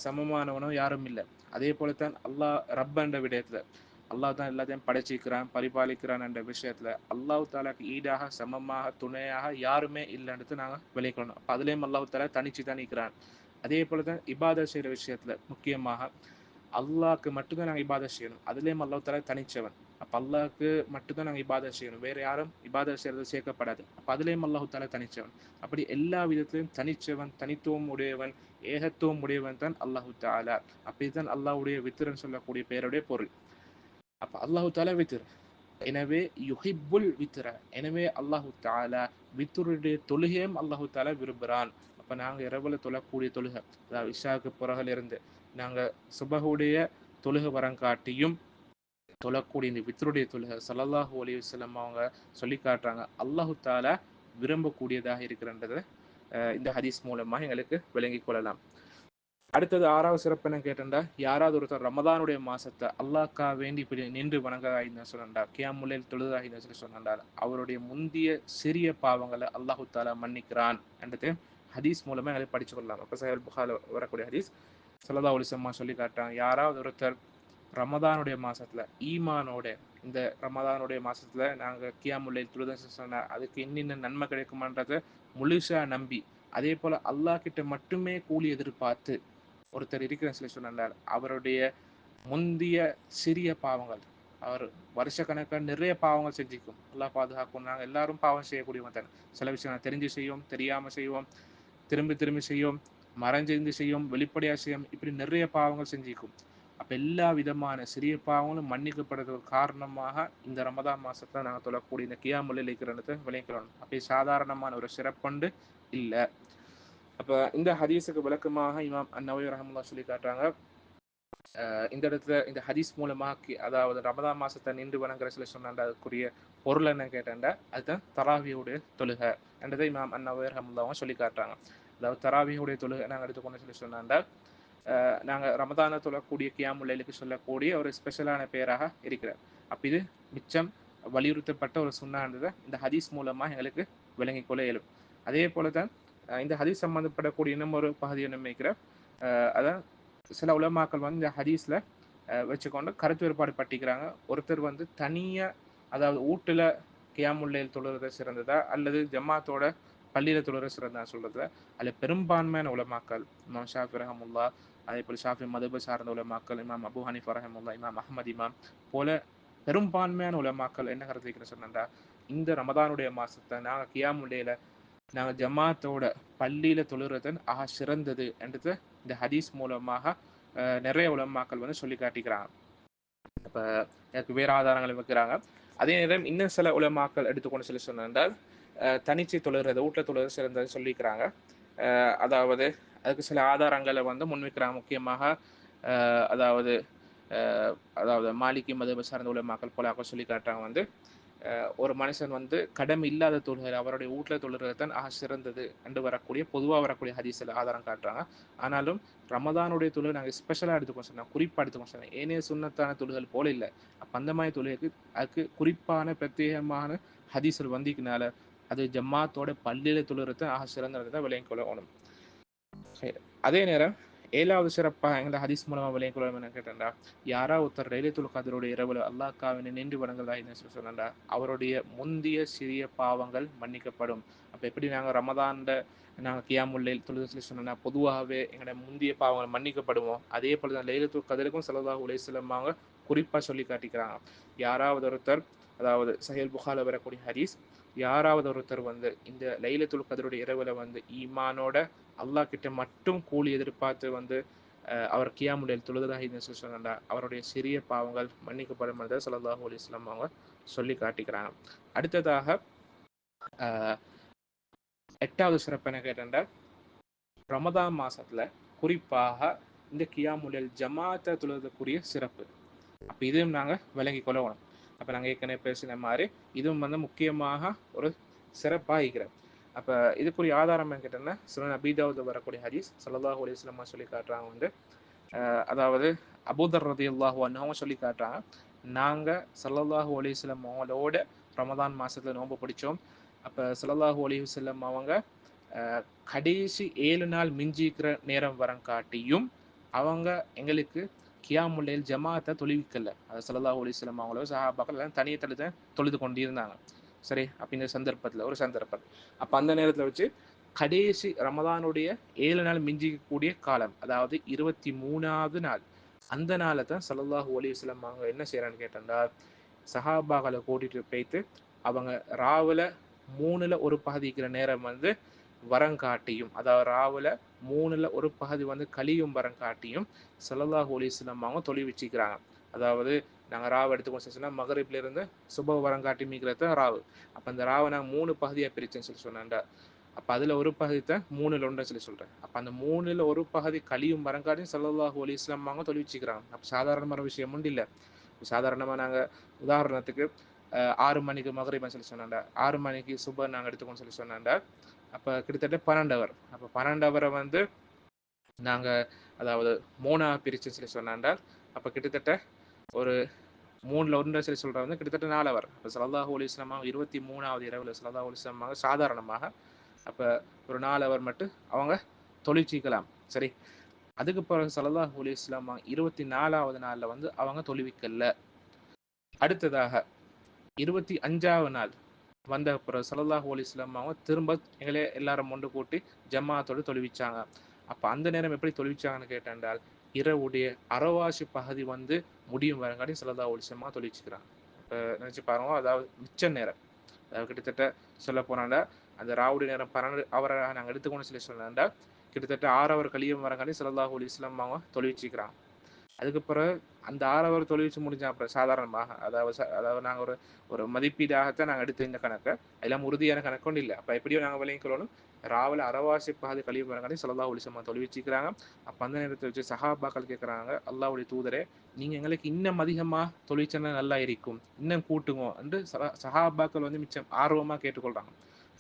சமமானவனோ யாரும் இல்லை. அதே போலத்தான் அல்லாஹ் ரப் என்ற விடயத்துல அல்லாஹ் தான் எல்லாத்தையும் படைச்சிக்கிறான், பரிபாலிக்கிறான் என்ற விஷயத்துல அல்லாஹு தாலாக்கு ஈடாக சமமாக துணையாக யாருமே இல்லைன்றது நாங்கள் விளைக்கணும். அப்ப அதுலேயும் அல்லாஹு தாலா தனிச்சு தான் நிற்கிறான். அதே போலதான் இபாதத் செய்யற விஷயத்துல முக்கியமாக அல்லாஹ்க்கு மட்டும்தான் நாங்கள் இபாதத் செய்யணும். அதுலேயும் அல்லாஹ் தாலா தனிச்சவன். அப்ப அல்லாஹ்க்கு மட்டும்தான் நாங்கள் இபாதத் செய்யணும், வேற யாரும் இபாதத் செய்யறது சேர்க்கப்படாது. அப்ப அதுலேயும் அல்லாஹு தாலா தனிச்சவன். அப்படி எல்லா விதத்திலும் தனிச்சவன், தனித்துவம் உடையவன், ஏகத்துவம் உடையவன் தான் அல்லாஹு தாலா. அப்படித்தான் அல்லாஹ்வுடைய வித்ரன் சொல்லக்கூடிய பெயருடைய பொருள். அப்ப அல்லாஹு தாலா வித்ர், எனவே யுஹிப்புல் வித்ர, எனவே அல்லாஹு தாலா வித்ருடைய தொழுகையும் அல்லாஹு தாலா விரும்புகிறான். அப்ப நாங்க இரவுல தொழக்கூடிய தொழுகை, அதாவது இஷாவுக்கு பிறகுல இருந்து நாங்க சுபஹுடைய தொழுகை வரங்காட்டியும் தொழக்கூடிய இந்த வித்ருடைய தொழுகை ஸல்லல்லாஹு அலைஹி வஸல்லம் அவங்க சொல்லி காட்டுறாங்க, அல்லாஹு தாலா விரும்பக்கூடியதாக இருக்கிறன்றதை இந்த ஹதீஸ் மூலமா எங்களுக்கு விளங்கிக் கொள்ளலாம். அடுத்தது 6வது சிறப்பு என்ன கேட்டா, யாராவது ஒருத்தர் ரமதானுடைய மாசத்தை அல்லாஹ்க்கா வேண்டி இப்படி நின்று வணங்க சொன்னார், கியாமுல்லைல் தொழுதாகின்னு சொல்லி சொன்னார், அவருடைய முந்திய சிறிய பாவங்களை அல்லாஹு தாலா மன்னிக்கிறான் என்றது ஹதீஸ் மூலமா எங்களுக்கு படிச்சு கொள்ளலாம். அப்ப சஹீஹ் புகாரில வரக்கூடிய ஹதீஸ் ஸல்லல்லாஹு அலைஹி வஸல்லம் சொல்லி காட்டுறாங்க, யாராவது ஒருத்தர் ரமதானுடைய மாசத்துல ஈமானோட, இந்த ரமதானுடைய மாசத்துல நாங்க கியாமுல்லைல் தொழுதன்னு சொன்னா அதுக்கு இன்னின்ன நன்மை கிடைக்குமான்றதை முழுசா நம்பி, அதே போல அல்லாஹ் கிட்ட மட்டுமே கூலி எதிர்பார்த்து ஒருத்தர் இருக்கிற சொல்லி சொன்னார், அவருடைய முந்திய சிறிய பாவங்கள், அவர் வருஷக்கணக்காக நிறைய பாவங்கள் செஞ்சிக்கும், அல்லாஹ் பாதுகாக்கும். நாங்கள் எல்லாரும் பாவம் செய்யக்கூடியவங்க தானே, சில விஷயம் தெரிஞ்சு செய்வோம், தெரியாம செய்வோம், திரும்பி திரும்பி செய்வோம், மறைஞ்சிருந்து செய்யும், வெளிப்படையா செய்யும், இப்படி நிறைய பாவங்கள் செஞ்சிக்கும். அப்ப எல்லா விதமான சிறிய பாவங்களும் மன்னிக்கப்படுறதுக்கு காரணமாக இந்த ரமதான் மாசத்துல நாங்கள் தொழக்கூடிய இந்த கியாமுல்லைல் இருக்கிறத விளைக்கிறோம். அப்படி சாதாரணமான ஒரு சிறப்புண்டு இல்லை. அப்ப இந்த ஹதீஸுக்கு விளக்கமாக இமாம் அன்-நவவி ரஹ்மத்துல்லாஹி சொல்லி காட்டுறாங்க, இந்த இடத்துல இந்த ஹதீஸ் மூலமா அதாவது ரமதான் மாசத்தை நின்று வணங்குற சில சொன்னாண்ட அதுக்குரிய பொருள் என்ன கேட்டேன்டா, அதுதான் தராவியுடைய தொழுகை என்றதை இமாம் அன்-நவவி ரஹ்மத்துல்லாஹி சொல்லி காட்டுறாங்க. அதாவது தராவியுடைய தொழுகை நாங்கள் எடுத்துக்கொண்டு சொல்லி சொன்னாண்டா, நாங்கள் ரமதான தொழக்கூடிய கியாமுல்லைலுக்கு சொல்லக்கூடிய ஒரு ஸ்பெஷலான பேராக இருக்கிறார். அப்ப இது மிச்சம் வலியுறுத்தப்பட்ட ஒரு சுன்னான்றதை இந்த ஹதீஸ் மூலமா எங்களுக்கு விளங்கிக் கொள்ள இயலும். அதே போலதான் இந்த ஹதீஸ் சம்பந்தப்படக்கூடிய இன்னும் ஒரு பகுதியை நினைக்கிற, அதான் சில உலமாக்கள் வந்து இந்த ஹதீஸ்ல வச்சுக்கொண்டு கருத்து வேறுபாடு பட்டிக்கிறாங்க. ஒருத்தர் வந்து தனியா, அதாவது வீட்டுல கியாமுல்லைல் தொழுறது சிறந்ததா அல்லது ஜமாத்தோட பள்ளியில தொழுற சிறந்தா சொல்றதுல, அதுல பெரும்பான்மையான உலமாக்கள் இமாம் ஷாஃபி ரஹ்மத்துல்லாஹ், அதே போல ஷாஃபி மதுஹப் சார்ந்த உலமாக்கள் இமாம் அபூ ஹனீஃபா ரஹ்மத்துல்லாஹ், இமாம் அஹ்மத் இமாம் போல பெரும்பான்மையான உலமாக்கள் என்ன கருத்து வைக்கிற சொன்னா, இந்த ரமதானுடைய மாசத்தை நாங்கள் கியாமுல்லைல நாங்கள் ஜமாத்தோட பள்ளியில தொழுறதன் சிறந்தது என்றது இந்த ஹதீஸ் மூலமாக நிறைய உலமாக்கள் வந்து சொல்லி காட்டிக்கிறாங்க. அப்ப எனக்கு வேற ஆதாரங்களை வைக்கிறாங்க. அதே நேரம் இன்னும் சில உலமாக்கள் எடுத்துக்கொண்டு சொல்லி சொன்னால் தனிச்சு தொழுறது, வீட்டில் தொழுறது சிறந்தது சொல்லிக்கிறாங்க. அதாவது அதுக்கு சில ஆதாரங்களை வந்து முன்வைக்கிறாங்க. முக்கியமாக அதாவது அதாவது மாலிகி மதுஹப் சார்ந்த உலமாக்கள் போல சொல்லி காட்டுறாங்க வந்து, ஒரு மனுஷன் வந்து கடமை இல்லாத தொழுகை அவருடைய வீட்டில் தொழுகிறது தான் சிறந்தது என்று வரக்கூடிய பொதுவாக வரக்கூடிய ஹதீஸில் ஆதாரம் காட்டுறாங்க. ஆனாலும் ரமதானுடைய தொழுகை நாங்கள் ஸ்பெஷலாக எடுத்துக்கோ சொன்னோம், குறிப்பாக எடுத்துக்கோ சொன்னோம், ஏனைய சுன்னத்தான தொழுகள் போல இல்லை. அப்போ அந்த மாதிரி தொழுகைக்கு அதுக்கு குறிப்பான பிரத்யேகமான ஹதீஸில் வந்திக்கனால அது ஜமாத்தோட பள்ளியில தொழுகிறது சிறந்தது தான் விளங்கிக் கொள்ளணும். அதே நேரம் ஏழாவது சிறப்பாக எங்களை ஹதீஸ் மூலமா விளைய கொள்ளும் என்ன கேட்டா, யாரா ஒருத்தர் லைலத்துல் கத்ருடைய இரவுல அல்லாஹ்க்காக நின்று வணங்குறதா என்ன சொன்னா அவருடைய முந்திய சிறிய பாவங்கள் மன்னிக்கப்படும். அப்ப எப்படி நாங்க ரமதான்ல நாங்கள் கியாமுல் லைல் தொழுது சொல்லி சொன்னா பொதுவாகவே எங்களோட முந்திய பாவங்கள் மன்னிக்கப்படுவோம், அதே போல தான் லைலத்துல் கத்ருக்கும் ஸல்லல்லாஹு அலைஹி வஸல்லம் அவங்க குறிப்பா சொல்லி காட்டிக்கிறாங்க. யாராவது ஒருத்தர், அதாவது சஹீஹ் புகாரில வரக்கூடிய ஹதீஸ், யாராவது ஒருத்தர் வந்து இந்த லைலத்துல் கத்ருடைய இரவுல வந்து ஈமானோட அல்லாஹ் கிட்ட மட்டும் கூலி எதிர்பார்த்து வந்து அவர் கியாமுல் தொழுதாக சொல்லி சொன்னா அவருடைய சிறிய பாவங்கள் மன்னிக்கப்படும் என்று ஸல்லல்லாஹு அலைஹி வஸல்லம் அவங்க சொல்லி காட்டிக்கிறாங்க. அடுத்ததாக எட்டாவது சிறப்பு என்ன கேட்டா, ரமதான் மாசத்துல குறிப்பாக இந்த கியாமுல் ஜமாத்தை தொழுதற்குரிய சிறப்பு. அப்ப இதையும் நாங்க விளங்கி கொள்ளணும். அப்ப நாங்க ஏற்கனவே பேசின மாதிரி இதுவும் வந்து முக்கியமாக ஒரு சிறப்பாக இருக்கிறது. அப்ப இதுக்குரிய ஆதாரம் என்ன கேட்டோம்னா, சுனன் அபீ தாவூத்ல வரக்கூடிய ஹதீஸ் ஸல்லல்லாஹு அலைஹி வஸல்லம் சொல்லி காட்டுறாங்க வந்து, அதாவது அபூதர் ரலியல்லாஹு அன்ஹு அவங்க சொல்லி காட்டுறாங்க, நாங்க ஸல்லல்லாஹு அலைஹி வஸல்லம் அவங்களோட ரமதான் மாசத்துல நோன்பு பிடிச்சோம். அப்ப ஸல்லல்லாஹு அலைஹி வஸல்லம் அவங்க கடைசி 7 நாள் மிஞ்சிக்கிற நேரம் வரங்காட்டியும் அவங்க எங்களுக்கு கியாமுல் லைல் ஜமாத்தை தொழுவிக்கல. அது ஸல்லல்லாஹு அலைஹி வஸல்லம் அவங்களோ சஹாபாக்கள் எல்லாம் தனியே தனித்து தொழுது கொண்டிருந்தாங்க. சரி, அப்ப இந்த சந்தர்ப்பத்தில் ஒரு சந்தர்ப்பம், அப்ப அந்த நேரத்தில் வச்சு கடைசி ரமதானுடைய 7 நாள் மிஞ்சிக்கக்கூடிய காலம், அதாவது 23வது நாள், அந்த நாளை தான் ஸல்லல்லாஹு அலைஹி வஸல்லம் அவங்க என்ன செய்யறான்னு கேட்டா, சஹாபாக்களை கூட்டிட்டு போயிட்டு அவங்க ராவுல 3ல் ஒரு பகுதிக்கிற நேரம் வந்து வரங்காட்டியும், அதாவது ராவுல 3ல் ஒரு பகுதி வந்து கலியும் வரங்காட்டியும் ஸல்லல்லாஹு அலைஹி வஸல்லம் அவங்க தொழுவிச்சிக்கிறாங்க. அதாவது நாங்கள் ராவ் எடுத்துக்கோன்னு சொன்னா மகரிப்ல இருந்து சுப வரங்காட்டி மீக்கிறது ராவு. அப்ப அந்த ராவை நாங்கள் 3 பகுதியா பிரிச்சேன்னு சொல்லி சொன்னாண்டா, அப்ப அதுல ஒரு பகுதி தான் 3ல் ஒன்றுன்னு சொல்லி சொல்றேன். அப்ப அந்த 3ல் ஒரு பகுதி கலியும் வரங்காட்டியும் ஸல்லல்லாஹு அலைஹி வஸல்லம் அவங்க தொழுவிச்சிக்கிறாங்க. அப்ப சாதாரணமான விஷயம் ஒன்றும் இல்லை. சாதாரணமா நாங்க உதாரணத்துக்கு 6 மணிக்கு மகரிப்னு சொல்லி சொன்னாண்டா, 6 மணிக்கு சுப நாங்கள் எடுத்துக்கோன்னு சொல்லி சொன்னாண்டா, அப்ப கிட்டத்தட்ட 12 ஹவர். அப்ப 12 ஹவரை வந்து நாங்க அதாவது 3ஆ பிரிச்சு சொல்லி சொன்னாண்டால், அப்ப கிட்டத்தட்ட ஒரு 3ல் 1 சொல்லி சொல்றது வந்து கிட்டத்தட்ட 4 ஹவர். அப்ப ஸல்லல்லாஹு அலைஹி வஸல்லம் 23வது இரவுல ஸல்லல்லாஹு அலைஹி வஸல்லம் சாதாரணமாக அப்ப ஒரு 4 ஹவர் மட்டும் அவங்க தொழுவிச்சிக்கலாம். சரி, அதுக்கு பிறகு ஸல்லல்லாஹு அலைஹி வஸல்லம் 24வது நாள்ல வந்து அவங்க தொழுவிக்கல்ல. அடுத்ததாக 25வது நாள் வந்த பிறகு ஸல்லல்லாஹு அலைஹி வஸல்லம் அவங்க திரும்ப எங்களே எல்லாரும் ஒன்று கூட்டி ஜமாத்தோடு தொழுவிச்சாங்க. அப்ப அந்த நேரம் எப்படி தொழுவிச்சாங்கன்னு கேட்டால், இரவுடைய அரைவாசி பகுதி வந்து முடியும் வரங்காட்டி ஸல்லல்லாஹு அலைஹி வஸல்லம் தொழுவிச்சுக்கிறாங்க. இப்ப நினைச்சு பாருங்க, அதாவது மிச்ச நேரம், அதாவது கிட்டத்தட்ட சொல்ல போனாண்டா அந்த ராவுடைய நேரம் 12 அவரை நாங்கள் எடுத்துக்கணும்னு சொல்லி சொன்னாண்டா கிட்டத்தட்ட 6 ஹவர் கழியும் வரங்காட்டி ஸல்லல்லாஹு அலைஹி வஸல்லம் அவங்க தொழுவிச்சுக்கிறாங்க. அதுக்கு பிறகு அந்த 6 ஹவர் தொழுவிச்சு முடிஞ்ச அப்புறம் சாதாரணமாக, அதாவது நாங்கள் ஒரு ஒரு மதிப்பீடாகத்தான் நாங்கள் எடுத்து இந்த கணக்கை, எல்லாம் உறுதியான கணக்கு ஒன்றும் இல்லை. அப்போ எப்படியோ நாங்கள் விளங்கிக்கொள்ளணும், ராவில் அரைவாசி பாதி கழிவு வரங்காட்டி ஸல்லல்லாஹு அலைஹி வஸல்லம் தொழுவிச்சுக்கிறாங்க. அப்போ அந்த நேரத்தை வச்சு சஹாபாக்கள் கேட்குறாங்க, அல்லாஹ்வுடைய தூதரே, நீங்கள் எங்களுக்கு இன்னும் அதிகமாக தொழிற்சனா நல்லா இருக்கும், இன்னும் கூட்டுங்க என்று சஹாபாக்கள் வந்து மிச்சம் ஆர்வமாக கேட்டுக்கொள்கிறாங்க.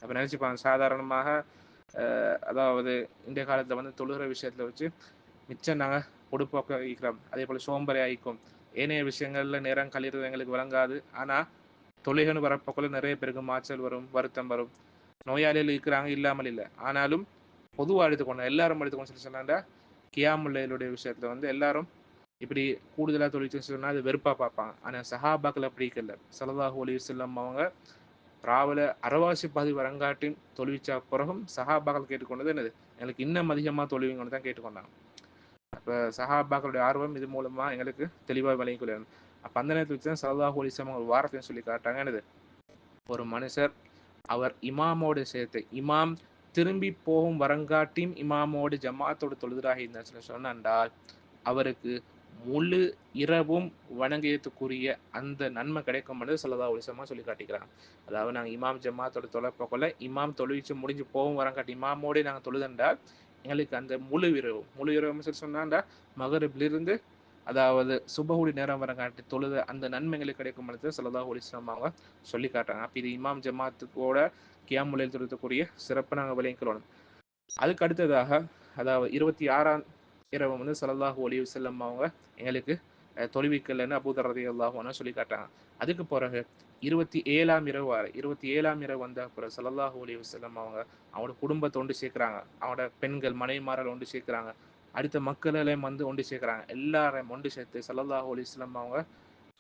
அப்போ நினச்சிப்பாங்க, சாதாரணமாக அதாவது இந்த காலத்தில் வந்து தொழுகிற விஷயத்தில் வச்சு மிச்சம் நாங்கள் பொடுப்போக்க இருக்கிறோம், அதே போல் சோம்பரை ஆயிக்கும், ஏனைய விஷயங்களில் நேரம் கழிறது எங்களுக்கு வழங்காது. ஆனால் தொழுகைன்னு வரப்போக்குள்ள நிறைய பேருக்கு மாச்சல் வரும், வருத்தம் வரும், நோயாளிகள் இருக்கிறாங்க இல்லாமல் இல்லை. ஆனாலும் பொதுவாக எடுத்துக்கொண்டு எல்லாரும் எடுத்துக்கொண்டு சொல்லி சொன்னாண்டா கியாமுல் லைலுடைய விஷயத்தில் வந்து எல்லாரும் இப்படி கூடுதலாக தொழிற்சு சொன்னால் அது வெறுப்பாக பார்ப்பாங்க. ஆனால் சஹாபாக்கள் அப்படி இல்லை. ஸல்லல்லாஹு அலைஹி வஸல்லம் அவங்க ராவில் அரைவாசி பாதி வரங்காட்டி தொழுவிச்சா பிறகும் சஹாபாக்கள் கேட்டுக்கொண்டது என்னது, எங்களுக்கு இன்னும் அதிகமாக தொழுவிங்கன்னு தான் கேட்டுக்கொண்டாங்க. அப்போ சஹாபாக்களுடைய ஆர்வம் இது மூலமா எங்களுக்கு தெளிவாக விளங்கிக் கொள்ளணும். அப்போ அந்த நேரத்தில் வச்சு தான் ஸல்லல்லாஹு அலைஹி வஸல்லம் ஒரு வார்த்தையும் சொல்லி காட்டாங்க, என்னது, ஒரு மனுஷர் அவர் இமாமோடு சேர்த்து இமாம் திரும்பி போகும் வரங்காட்டியும் இமாமோடு ஜமாத்தோடு தொழுதாக இருந்தால் சொன்னால் அவருக்கு முழு இரவும் வணங்கியத்துக்குரிய அந்த நன்மை கிடைக்கும் என்று ஸல்லல்லாஹு அலைஹி வஸல்லம் சொல்லி காட்டிக்கிறாங்க. அதாவது நாங்கள் இமாம் ஜமாத்தோட தொலைப்போக்குள்ள இமாம் தொழுவிச்சு முடிஞ்சு போகும் வரங்காட்டி இமாமோடு நாங்கள் தொழுதென்றால் எங்களுக்கு அந்த முழு இரவு சொல்லி சொன்னாண்டா மகரிபிலிருந்து அதாவது சுபஹுடைய நேரம் வரங்காட்டி தொழுத அந்த நன்மைகளுக்கு கிடைக்கும் என்று ஸல்லல்லாஹு அலைஹி வஸல்லம் அவங்க சொல்லி காட்டுறாங்க. அப்போ இது இமாம் ஜமாத்துக்கோட கியாமுல் லைல் தொழுதற்குரிய சிறப்பை நாங்கள் விளங்கிக்கொள்ளணும். அதுக்கு அடுத்ததாக அதாவது 26ஆம் இரவு வந்து ஸல்லல்லாஹு அலைஹி வஸல்லம் அவங்க எங்களுக்கு தொழுவிக்கல்னு அபூதர் ரலியல்லாஹு அன்ஹு சொல்லி காட்டாங்க. அதுக்கு பிறகு 27ஆம் இரவு 27ஆம் இரவு வந்த அப்புறம் ஸல்லல்லாஹு அலைஹி வஸல்லம் அவங்க அவங்களோட குடும்பத்தை ஒன்று சேர்க்குறாங்க, அவங்களோட பெண்கள் மனைவிமார்கள் ஒன்று சேர்க்குறாங்க. அடுத்த மக்களையும் வந்து ஒன்று சேர்க்குறாங்க. எல்லாரையும் ஒன்று சேர்த்து ஸல்லல்லாஹு அலைஹி வஸல்லம் அவங்க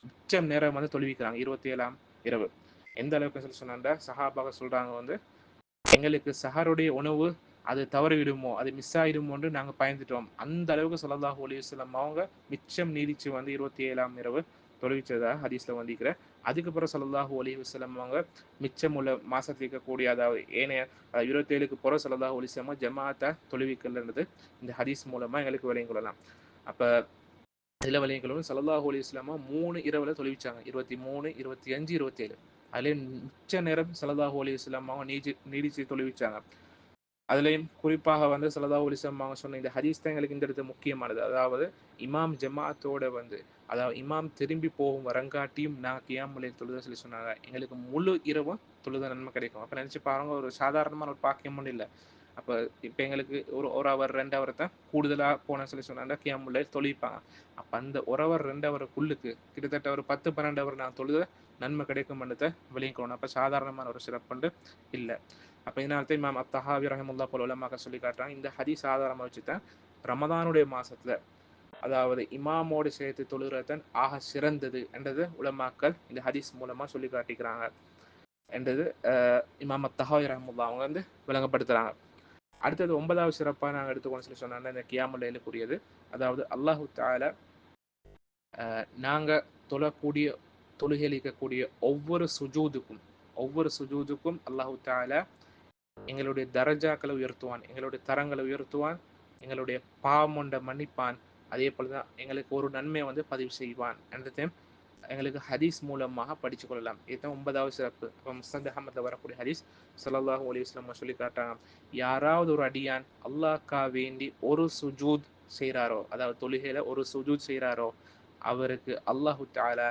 மிச்சம் நேரம் வந்து தொழுவிக்கிறாங்க 27ஆம் இரவு. எந்த அளவுக்கு சொல்லி சொன்னா சஹாபாக சொல்றாங்க வந்து எங்களுக்கு சஹருடைய உணவு அது தவறிவிடுமோ, அது மிஸ் ஆயிடுமோன்னு நாங்கள் பயந்துட்டோம். அந்த அளவுக்கு ஸல்லல்லாஹு அலைஹி வஸல்லம் அவங்க மிச்சம் நீடிச்சு வந்து 27ஆம் இரவு தொழுவிச்சதா ஹதீஸ்ல வந்திருக்கிற. அதுக்கப்புறம் ஸல்லல்லாஹு அலைஹி வஸல்லம் அவங்க மிச்சம் உள்ள மாசத்தில் இருக்கக்கூடிய அதாவது ஏனைய 27க்கு பிறகு ஸல்லல்லாஹு அலைஹி வஸல்லம் ஜமாஅத்தை தொழுவிக்கல்ன்றது இந்த ஹதீஸ் மூலமா எங்களுக்கு விளங்கிக் கொள்ளலாம். அப்ப இதுல விளங்கிக் ஸல்லல்லாஹு அலைஹி வஸல்லம் 3 இரவுல தொழுவிச்சாங்க. 23, 25, 27. அதுலேயும் மிச்ச நேரம் ஸல்லல்லாஹு அலைஹி வஸல்லம் அவங்க நீடிச்சு தொழுவிச்சாங்க. அதுலேயும் குறிப்பாக வந்து ஸல்லல்லாஹு அலைஹி வஸல்லம் அவங்க சொன்ன இந்த ஹதீஸ் தான் எங்களுக்கு இந்த இடத்துல முக்கியமானது. அதாவது இமாம் ஜமாஅத்தோட வந்து அதாவது இமாம் திரும்பி போகும் வரங்காட்டியும் நான் கியாமுல் லைல் தொழுத சொல்லி சொன்னாங்க. எங்களுக்கு முழு இரவும் தொழுத நன்மை கிடைக்கும். அப்ப நினைச்சு பாருங்க, ஒரு சாதாரணமான ஒரு பாக்கியம் ஒன்றும் இல்லை. அப்போ இப்போ எங்களுக்கு ஒரு ஹவர் 2 ஹவர் தான் கூடுதலாக போன சொல்லி சொன்னாங்க கியாமுல் லைல் தொழிப்பாங்க. அப்போ அந்த 1 ஹவர் 2 ஹவருக்குள்ளுக்கு கிட்டத்தட்ட ஒரு 10-12 ஹவர் நான் தொழுத நன்மை கிடைக்கும் பண்ணதை விளங்கிக்கணும். அப்போ சாதாரணமான ஒரு சிறப்புண்டு இல்லை. அப்போ இதனால்தான் இமாம் அத்தஹாவி ரஹிமஹுல்லாஹ் போல உலமாக்க சொல்லி காட்டுறாங்க, இந்த ஹதீஸ் ஆதாரமாக வச்சு தான் ரமதானுடைய மாசத்துல அதாவது இமாமோடு சேர்த்து தொழுகிறதன் ஆக சிறந்தது என்றது உலமாக்கள் இந்த ஹதீஸ் மூலமா சொல்லி காட்டிக்கிறாங்க என்றது இமாம் அத்தஹாவி ரஹிமஹுல்லாஹ் அவங்க வந்து விளங்கப்படுத்துறாங்க. அடுத்தது 9வது சிறப்பாக நாங்கள் எடுத்துக்கோன்னு சொல்லி சொன்னாங்க இந்த கியாமுல் லைலுக்குரியது. அதாவது அல்லாஹு தஆலா நாங்கள் தொழக்கூடிய தொழுகலிக்கக்கூடிய ஒவ்வொரு சுஜூதுக்கும் அல்லாஹு தஆலா எங்களுடைய தரஜாக்களை உயர்த்துவான், எங்களுடைய தரங்களை உயர்த்துவான், எங்களுடைய பாவமொண்ட மன்னிப்பான். அதே போலதான் எங்களுக்கு ஒரு நன்மையை வந்து பதிவு செய்வான் என்றதையும் எங்களுக்கு ஹதீஸ் மூலமாக படிச்சு கொள்ளலாம். இதுதான் 9வது சிறப்பு. இப்போ முஸ்னத் அஹ்மத்ல வரக்கூடிய ஹதீஸ் ஸல்லல்லாஹு அலைஹி வஸல்லம் சொல்லி காட்டாங்க, யாராவது ஒரு அடியான் அல்லாஹ்க்கா வேண்டி ஒரு சுஜூத் செய்கிறாரோ, அதாவது தொழுகையில ஒரு சுஜூத் செய்கிறாரோ, அவருக்கு அல்லாஹு தஆலா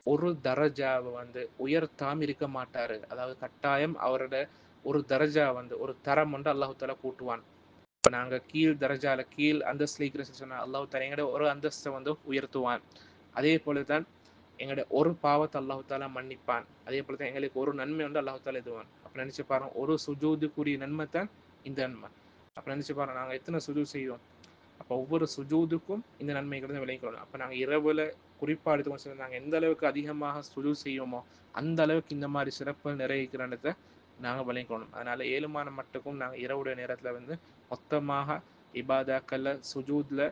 ஒரு தரஜாவை வந்து உயர்த்தாம இருக்க மாட்டாரு. அதாவது கட்டாயம் அவரோட ஒரு தரஜா வந்து ஒரு தரம் வந்து அல்லாஹு தஆலா கூட்டுவான். இப்போ நாங்கள் கீழ் தரஜால கீழ் அந்தஸ்து சொன்னால் அல்லாஹு தஆலா எங்களோட ஒரு அந்தஸ்தை வந்து உயர்த்துவான். அதே போல தான் எங்களோட ஒரு பாவத்தை அல்லாஹு தஆலா மன்னிப்பான். அதே போல தான் எங்களுக்கு ஒரு நன்மை வந்து அல்லாஹு தஆலா இதுவான். அப்போ நினைச்சு பாருங்க, ஒரு சுஜூதுக்குரிய நன்மை தான் இந்த நன்மை. அப்போ நினைச்சு பாருங்க, நாங்கள் எத்தனை சுஜூத் செய்வோம். அப்போ ஒவ்வொரு சுஜூதுக்கும் இந்த நன்மைகளை தான் விளைவிக்கணும். அப்போ நாங்கள் இரவுல குறிப்பாக எடுத்துக்கொண்டு நாங்கள் எந்த அளவுக்கு அதிகமாக சுஜூத் செய்வோமோ அந்த அளவுக்கு இந்த மாதிரி சிறப்புகள் நிறைவேற்கிறத நாங்கள் விளைவிக்கணும். அதனால ஏழுமான மட்டுக்கும் நாங்கள் இரவுடைய நேரத்தில் வந்து மொத்தமாக இபாதாக்கல்ல சுஜூத்ல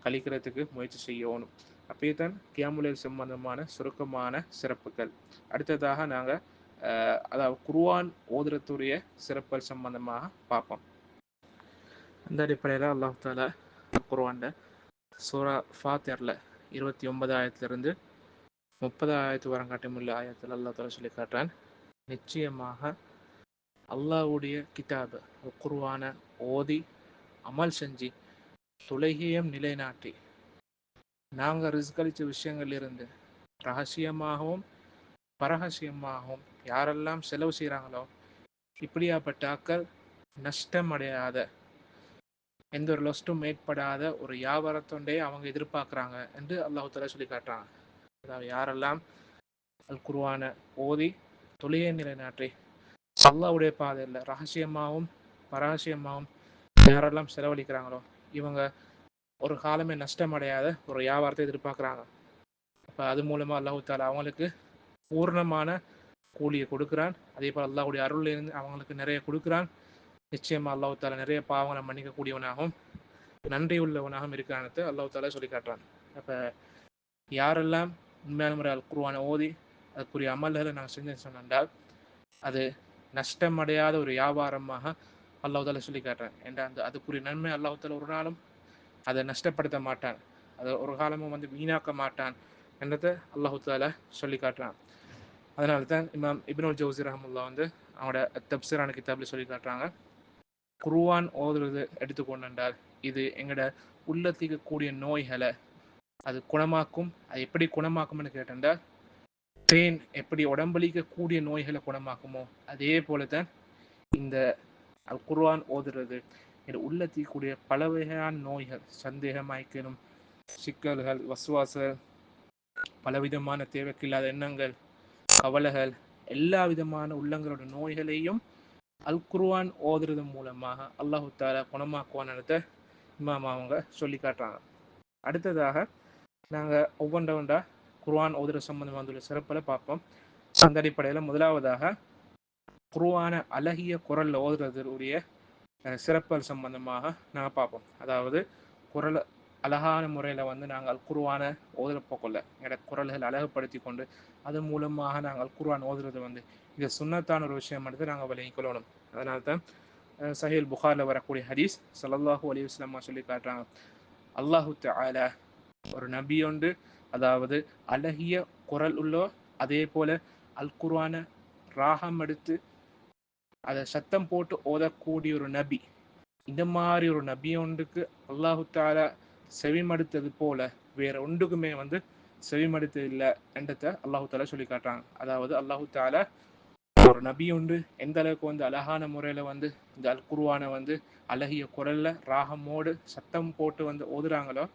கழிக்கிறதுக்கு முயற்சி செய்யணும். அப்படியே தான் கியாமுல் லைல் சம்பந்தமான சுருக்கமான சிறப்புகள். அடுத்ததாக நாங்கள் அதாவது குர்ஆன் ஓதுறதுடைய சிறப்புகள் சம்பந்தமாக பார்ப்போம். அந்த அடிப்படையில் அல்லாஹ் தஆலா குர்ஆன்ல சூரா ஃபாத்திர்ல 29 ஆயத்திலிருந்து 30 ஆயத்து வரங்காட்டும் உள்ள ஆயத்தில் அல்லாஹ் தஆலா சொல்லி காட்டுறான், நிச்சயமாக அல்லாஹ்வுடைய கிதாப் குர்ஆன ஓதி அமல் செஞ்சு தொழுகையும் நிலைநாட்டி நாங்கள் ரிஸ்களிச்ச விஷயங்கள் இருந்து ரகசியமாகவும் பரகசியமாகவும் யாரெல்லாம் செலவு செய்கிறாங்களோ இப்படியாப்பட்ட ஆக்கள் நஷ்டம் அடையாத, எந்த ஒரு லொஸ்டும் ஏற்படாத ஒரு வியாபாரத்தொண்டே அவங்க எதிர்பார்க்குறாங்க என்று அல்லாஹ் தஆலா சொல்லி காட்டுறாங்க. அதாவது யாரெல்லாம் அல் குர்ஆனை ஓதி தொழுகை நிலைநாட்டி அல்லாஹ்வுடைய பாதையில் ரகசியமாகவும் பரகசியமாகவும் யாரெல்லாம் செலவழிக்கிறாங்களோ இவங்க ஒரு காலமே நஷ்டம் அடையாத ஒரு வியாபாரத்தை எதிர்பார்க்குறாங்க. அப்போ அது மூலமா அல்லாஹ் தஆலா அவங்களுக்கு பூர்ணமான கூலியை கொடுக்குறான். அதே போல் அல்லாஹ்வுடைய அருளிலிருந்து அவங்களுக்கு நிறைய கொடுக்குறான். நிச்சயமா அல்லாஹ் தஆலா நிறைய பாவங்களை மன்னிக்கக்கூடியவனாகவும் நன்றி உள்ளவனாகவும் இருக்கிறான்னு அல்லாஹ் தஆலா சொல்லி காட்டுறான். அப்போ யாரெல்லாம் உண்மையான முறை அல் குர்ஆனை ஓதி அதுக்குரிய அமல்களை நாங்கள் செஞ்சு சொன்னால் அது நஷ்டமடையாத ஒரு வியாபாரமாக அல்லாஹ் தஆலா சொல்லி காட்டுறான். என்ற அந்த அதுக்குரிய நன்மை அல்லாஹ் தஆலா ஒரு நாளும் அதை நஷ்டப்படுத்த மாட்டான், அதை ஒரு காலமும் வந்து வீணாக்க மாட்டான் என்றதை அல்லாஹ் தஆலா சொல்லி காட்டுறான். அதனால தான் இமாம் இப்னுல் ஜௌசி ரஹ்மத்துல்லாஹ் வந்து அவங்களோட தப்சீரான கிதாபில் சொல்லி காட்டுறாங்க, குர்ஆன் ஓதுறது எடுத்துக்கொண்டால் இது எங்களோட உள்ளத்துக்கு கூடிய நோய்களை அது குணமாக்கும். அது எப்படி குணமாக்கும்னு கேட்டால், பெயின் எப்படி உடம்பளிக்க கூடிய நோய்களை குணமாக்குமோ அதே போல தான் இந்த அல் குர்ஆன் ஓதுறது என் உள்ளத்துக்கு கூடிய பல வகையான நோய்கள், சந்தேகமாய்க்கணும், சிக்கல்கள், வசுவாச, பலவிதமான தேவைக்கில்லாத எண்ணங்கள், கவலைகள், எல்லா விதமான உள்ளங்களோட நோய்களையும் அல் குர்ஆன் ஓதுறது மூலமாக அல்லாஹ் தஆலா குணமாக்குவான்றத இமாம் அவங்க சொல்லி காட்டுறாங்க. அடுத்ததாக நாங்கள் ஒவ்வொன்றா குர்ஆன் ஓதுற சம்பந்தமாக வந்துள்ள சிறப்பில் பார்ப்போம். அந்த அடிப்படையில் முதலாவதாக குர்ஆன அழகிய குரல்ல ஓதுறதுடைய சிறப்பல் சம்பந்தமாக நாங்கள் பார்ப்போம். அதாவது குரல் அழகான முறையில் வந்து நாங்கள் குர்ஆனை ஓதுறப்போக்குள்ள எங்களோட குரல்கள் அழகுபடுத்தி கொண்டு அது மூலமாக நாங்கள் குர்ஆன் ஓதுறது வந்து இது சுன்னத்தான ஒரு விஷயம் எடுத்து நாங்கள் விளங்கிக் கொள்ளணும். அதனால தான் சஹீல் புகாரில் வரக்கூடிய ஹதீஸ் ஸல்லல்லாஹு அலைஹி வஸல்லம் சொல்லி காட்டுறாங்க, அல்லாஹு தஆலா ஒரு நபியோண்டு, அதாவது அழகிய குரல் உள்ளோ, அதே போல அல் குர்ஆனை ராகம் எடுத்து அதை சத்தம் போட்டு ஓதக்கூடிய ஒரு நபி, இந்த மாதிரி ஒரு நபியொண்டுக்கு அல்லாஹு தஆலா செவிமடுத்தது போல வேற ஒன்றுக்குமே வந்து செவிமடுத்தது இல்லை என்றதை அல்லாஹு தஆலா சொல்லி காட்டுறாங்க. அதாவது அல்லாஹு தஆலா ஒரு நபி உண்டு எந்த அளவுக்கு வந்து அழகான முறையில வந்து இந்த அல் குர்ஆனை வந்து அழகிய குரல்ல ராகமோடு சத்தம் போட்டு வந்து ஓதுறாங்களோ,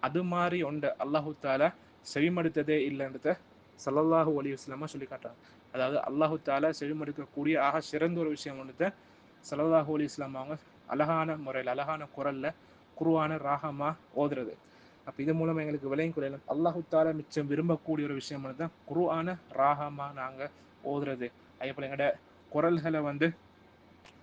அது மாதிரி ஒன்று அல்லாஹு தஆலா செவிமடுத்ததே இல்லைன்றத ஸல்லல்லாஹு அலைஹி வஸல்லம் சொல்லி காட்டுறாங்க. அதாவது அல்லாஹு தஆலா செவிமடுக்கக்கூடிய ஆக சிறந்த ஒரு விஷயம் ஒன்று ஸல்லல்லாஹு அலைஹி வஸல்லம் அவங்க அழகான முறையில் அழகான குரல்ல குர்ஆனை ராகமா ஓதுறது. அப்போ இது மூலமா எங்களுக்கு விளங்கி கொள்ளலாம், அல்லாஹு தஆலா மிச்சம் விரும்பக்கூடிய ஒரு விஷயம் தான் குர்ஆனை ராகமா நாங்கள் ஓதுறது. அதே போல் எங்களோட குரல்களை வந்து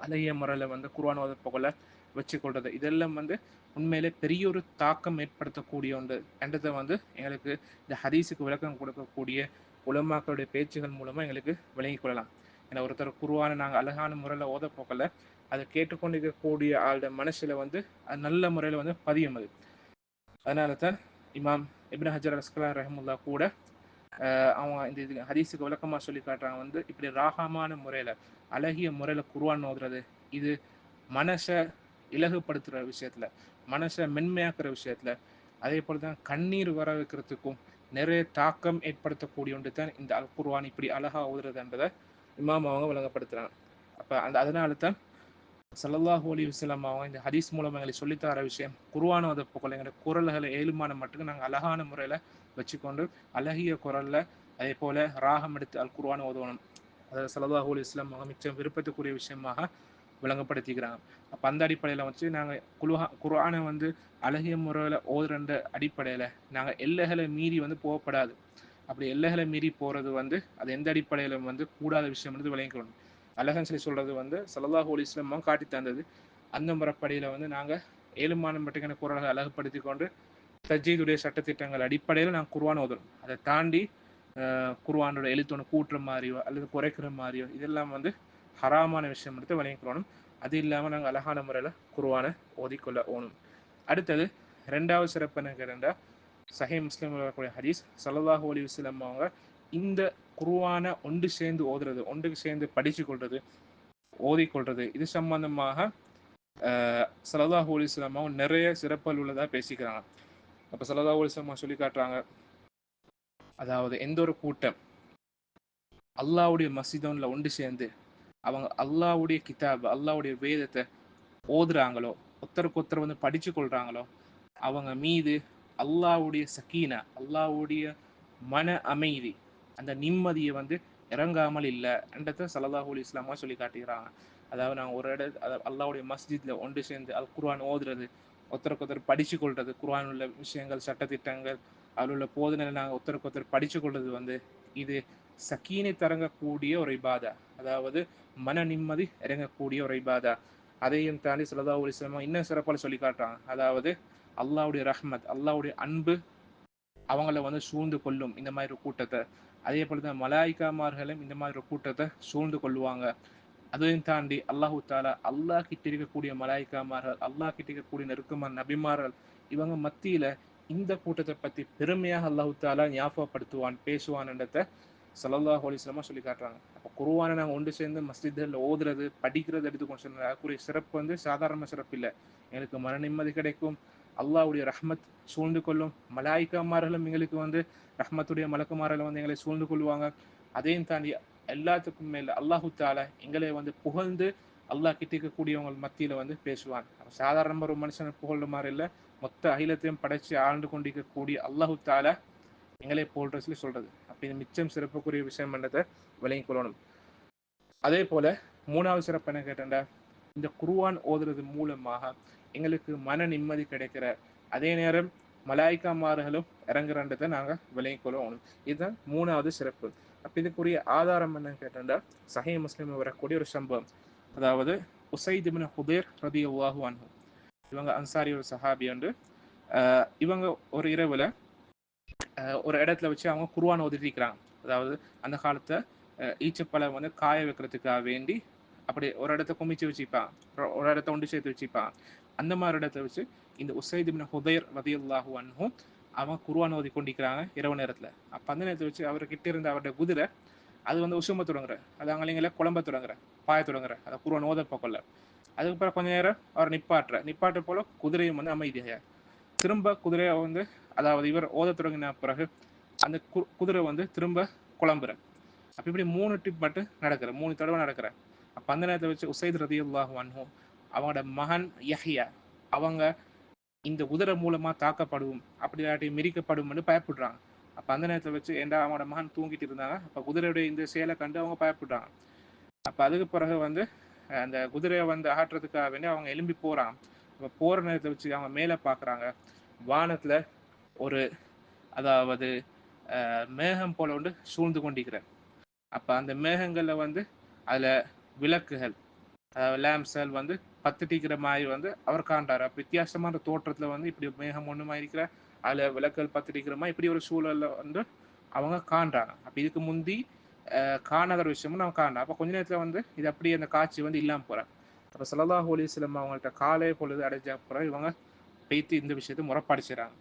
அழகிய முறையில் வந்து குர்ஆன் ஓதப்போல வச்சுக்கொள்றது. இதெல்லாம் வந்து உண்மையிலே பெரிய ஒரு தாக்கம் ஏற்படுத்தக்கூடிய ஒன்று என்றதை வந்து எங்களுக்கு இந்த ஹதீஸுக்கு விளக்கம் கொடுக்கக்கூடிய உலமாக்களுடைய பேச்சுகள் மூலமாக எங்களுக்கு விளங்கிக் கொள்ளலாம். ஏன்னா ஒருத்தர் குர்ஆனை நாங்கள் அழகான முறையில் ஓதப்போக்கல அதை கேட்டுக்கொண்டிருக்கக்கூடிய ஆளுடைய மனசில் வந்து அது நல்ல முறையில் வந்து பதியும். அது அதனால தான் இமாம் இப்னு ஹஜர் அஸ்கலானி ரஹ்மத்துல்லாஹ் கூட அவங்க இந்த இது ஹதீஸுக்கு விளக்கமாக சொல்லி காட்டுறாங்க வந்து இப்படி ராகமான முறையில் அழகிய முறையில் குர்ஆன் ஓதுறது இது மனசை இலகுப்படுத்துகிற விஷயத்தில், மனசை மென்மையாக்குற விஷயத்தில், அதே போல் தான் கண்ணீர் வர வைக்கிறதுக்கும் நிறைய தாக்கம் ஏற்படுத்தக்கூடிய ஒன்று தான் இந்த அல் குர்ஆன் இப்படி அழகாக ஓதுறதுன்றதை இமாம் அவங்க விளங்கப்படுத்துகிறாங்க. அப்போ அதனால தான் ஸல்லல்லாஹு அலைஹி வஸல்லம் அவங்க இந்த ஹதீஸ் மூலமாக எங்களுக்கு சொல்லித்தர விஷயம் குர்ஆன் ஓதப்போக்குள்ள எங்களோட குரல்களை ஏழுமான மட்டும் நாங்கள் அழகான முறையில் வச்சுக்கொண்டு அழகிய குரலில் அதே போல் ராகம் எடுத்து அல் குர்ஆன் ஓதணும். அதாவது ஸல்லல்லாஹு அலைஹி வஸல்லம் அவங்க மிச்சம் விருப்பத்துக்குரிய விஷயமாக விளங்கப்படுத்திக்கிறாங்க. அப்போ அந்த அடிப்படையில் வச்சு நாங்கள் குர்ஆனை வந்து அழகிய முறையில் ஓதுற அடிப்படையில் நாங்கள் எல்லைகளை மீறி வந்து போகப்படாது. அப்படி எல்லைகளை மீறி போகிறது வந்து அது எந்த அடிப்படையில் வந்து கூடாத விஷயம் வந்து விளங்கிக்கணும். அழகன் சொல்லி சொல்கிறது வந்து ஸல்லல்லாஹு அலைஹி வஸல்லம் காட்டி தந்தது. அந்த முறைப்படியில் வந்து நாங்கள் ஏழுமான மட்டுக்கான குரல்களை அழகுபடுத்தி கொண்டு தஜ்வீதுடைய சட்டத்திட்டங்கள் அடிப்படையில் நாங்கள் குர்ஆன் ஓதணும். அதை தாண்டி குர்ஆனோட எழுத்தொன்று கூட்டுற மாதிரியோ அல்லது குறைக்கிற மாதிரியோ இதெல்லாம் வந்து ஹராமான விஷயம் எடுத்து விளங்கிக்கணும். அது இல்லாமல் நாங்கள் அழகான முறையில் குர்ஆனை ஓதிக்கொள்ள ஓணும். அடுத்தது ரெண்டாவது சிறப்பு என்ன கேட்டால் சஹீஹ் முஸ்லிம் வரக்கூடிய ஹதீஸ் ஸல்லல்லாஹு அலைஹி வஸல்லம் அவங்க இந்த குர்ஆனை ஒன்று சேர்ந்து ஓதுறது, ஒன்றுக்கு சேர்ந்து படித்து கொள்வது, ஓதிக்கொள்வது இது சம்பந்தமாக ஸல்லல்லாஹு அலைஹி வஸல்லம் அவங்க நிறைய சிறப்புகள் உள்ளதாக பேசிக்கிறாங்க. அப்போ ஸல்லல்லாஹு அலைஹி வஸல்லம் சொல்லி காட்டுறாங்க, அதாவது எந்த ஒரு கூட்டம் அல்லாஹ்வுடைய மஸ்ஜிதுல ஒன்று சேர்ந்து அவங்க அல்லாஹ்வுடைய கிதாப் அல்லாஹ்வுடைய வேதத்தை ஓதுறாங்களோ, ஒருத்தருக்கு ஒருத்தர் வந்து படிச்சு கொள்றாங்களோ, அவங்க மீது அல்லாஹ்வுடைய சக்கீனா அல்லாஹ்வுடைய மன அமைதி அந்த நிம்மதியை வந்து இறங்காமல் இல்லை என்றதை ஸல்லல்லாஹு அலைஹி வஸல்லம் சொல்லி காட்டுகிறாங்க. அதாவது நாங்கள் ஒரு அல்லாஹ்வுடைய மஸ்ஜித்ல ஒன்று சேர்ந்து அல் குர்ஆன் ஓதுறது, ஒருத்தருக்கு ஒருத்தர் படிச்சு கொள்றது, குர்ஆன் உள்ள விஷயங்கள் சட்டத்திட்டங்கள் அதில் உள்ள போதனைகள் நாங்கள் ஒருத்தருக்கு ஒருத்தர் படிச்சு கொள்வது வந்து இது சக்கீனை தரங்கக்கூடிய ஒரு இபாதா, அதாவது மன நிம்மதி இறங்கக்கூடிய ஒரு இபாதா. அதையும் தாண்டி ஸல்லல்லாஹு அலைஹி வஸல்லம் இன்னும் சிறப்பாக சொல்லி காட்டுறாங்க, அதாவது அல்லாஹ்வுடைய ரஹ்மத் அல்லாஹ்வுடைய அன்பு அவங்கள வந்து சூழ்ந்து கொள்ளும் இந்த மாதிரி ஒரு கூட்டத்தை. அதே போல தான் மலாய்க்காமார்களும் இந்த மாதிரி ஒரு கூட்டத்தை சூழ்ந்து கொள்ளுவாங்க. அதையும் தாண்டி அல்லாஹு தாலா அல்லாஹ் கிட்ட இருக்கக்கூடிய மலாய்க்காமார்கள் அல்லாஹ் கிட்ட இருக்கக்கூடிய நெருக்கமான நபிமார்கள் இவங்க மத்தியில இந்த கூட்டத்தை பற்றி பெருமையாக அல்லாஹு தாலா ஞாபகப்படுத்துவான் பேசுவான்ன்றதை ஸல்லல்லாஹு அலைஹி வஸல்லம் சொல்லி காட்டுறாங்க. அப்போ குர்ஆனை நாங்கள் ஒன்று சேர்ந்து மஸ்ஜிதில் ஓதுறது படிக்கிறது எடுத்துக்கொண்டு சொன்ன அதுக்குரிய சிறப்பு வந்து சாதாரண சிறப்பு இல்லை. எங்களுக்கு மன நிம்மதி கிடைக்கும், அல்லாஹ்வுடைய ரஹ்மத் சூழ்ந்து கொள்ளும், மலாய்க்காமார்களும் எங்களுக்கு வந்து ரஹ்மத்துடைய மலக்குமார்கள் வந்து எங்களை சூழ்ந்து கொள்வாங்க. அதையும் தாண்டி எல்லாத்துக்கும் மேல அல்லாஹு தாலா எங்களை வந்து புகழ்ந்து அல்லாஹ் கிட்ட இருக்கக்கூடியவங்க மத்தியில வந்து பேசுவான். சாதாரண ஒரு மனுஷனை புகழ்ற மாதிரி இல்லை, மொத்த அகிலத்தையும் படைச்சு ஆழ்ந்து கொண்டிருக்கக்கூடிய அல்லாஹு தாலா எங்களை போல்ற சொல்லி சொல்றது. அப்படி மிச்சம் சிறப்புக்குரிய விஷயம் என்றதை விளங்கிக் கொள்ளணும். அதே போல மூணாவது சிறப்பு என்ன கேட்டா, இந்த குர்ஆன் ஓதுறது மூலமாக எங்களுக்கு மன நிம்மதி கிடைக்கிற, அதே நேரம் மலாய்க்காமார்களும் இறங்குறன்றதை நாங்கள் விளங்கிக்கொள்ளணும். இதுதான் 3வது சிறப்பு. அப்போ இதுக்குரிய ஆதாரம் என்னன்னு கேட்டா, சஹீஹ் முஸ்லிம் வரக்கூடிய ஒரு சம்பவம். அதாவது உசைத் இப்னு ஹுதைர் ரலியல்லாஹு அன்ஹு, இவங்க அன்சாரி ஒரு சஹாபி உண்டு. இவங்க ஒரு இரவுல ஒரு இடத்துல வச்சு அவங்க குர்ஆன் ஓதிட்டு இருக்கிறாங்க. அதாவது அந்த காலத்தை ஈச்சப்பழம் வந்து காய வைக்கிறதுக்காக வேண்டி அப்படி ஒரு இடத்த குமிச்சு வச்சுப்பான், ஒரு இடத்த ஒன்று சேர்த்து வச்சுப்பான். அந்த மாதிரி இடத்த வச்சு இந்த உசைத் இப்னு ஹுதைர் ரலியல்லாஹு அன்ஹு அவன் குர்ஆன் ஓதி கொண்டிருக்கிறாங்க இரவு நேரத்தில். அப்போ அந்த நேரத்தை வச்சு அவர்கிட்ட இருந்த அவருடைய குதிரை அது வந்து உசும தொடங்குற, அது அங்கலைங்கள குழம்ப தொடங்குற, பாய தொடங்குற, அதை குர்ஆன் ஓத பக்கல. அதுக்கப்புறம் கொஞ்ச நேரம் அவர் நிப்பாட்ட போல குதிரையும் வந்து அமைதியாக திரும்ப குதிரையை வந்து, அதாவது இவர் ஓத தொடங்கின பிறகு அந்த குதிரை வந்து திரும்ப குழம்புற. அப்போ இப்படி 3 ட்ரிப் மட்டும் நடக்கிற, 3 தடவை நடக்கிற. அப்போ அந்த நேரத்தை வச்சு உசைத் ரலியல்லாஹு அன்ஹு அவங்களோட மகன் யஹ்யா அவங்க இந்த குதிரை மூலமா தாக்கப்படும், அப்படி இல்லாட்டி மிரிக்கப்படும் பயப்படுறாங்க. அப்போ அந்த நேரத்தை வச்சு ஏண்டா அவங்களோட மகன் தூங்கிட்டு இருந்தாங்க. அப்போ குதிரையுடைய இந்த செயலை கண்டு அவங்க பயப்படுறாங்க. அப்போ அதுக்கு பிறகு வந்து அந்த குதிரையை வந்து அகற்றுறதுக்காக வேண்டி அவங்க எழும்பி போறாங்க. அப்போ போற நேரத்தை வச்சு அவங்க மேலே பார்க்குறாங்க, வானத்துல ஒரு, அதாவது மேகம் போல ஒன்று சூழ்ந்து கொண்டிருக்கிற. அப்போ அந்த மேகங்களில் வந்து அதில் விளக்குகள், லேம்ப்ஸல் வந்து பத்துட்டிக்கிற மாதிரி வந்து அவர் காண்டார். அப்போ வித்தியாசமான தோற்றத்தில் வந்து இப்படி மேகம் ஒன்றுமா இருக்கிற, அதில் விளக்குகள் பத்துட்டிக்கிற மாதிரி இப்படி ஒரு சூழலில் வந்து அவங்க காண்றாங்க. அப்போ இதுக்கு முந்தி காணாத ஒரு விஷயமும் நம்ம காணலாம். அப்போ கொஞ்ச நேரத்தில் வந்து இது அப்படியே அந்த காட்சி வந்து இல்லாமல் போகிறாங்க. அப்போ ஸல்லல்லாஹு அலைஹி வஸல்லம் அவங்கள்ட்ட காலை பொழுது அடைஞ்ச அப்புறம் இவங்க பேத்து இந்த விஷயத்தை முறைப்பாடு செய்கிறாங்க.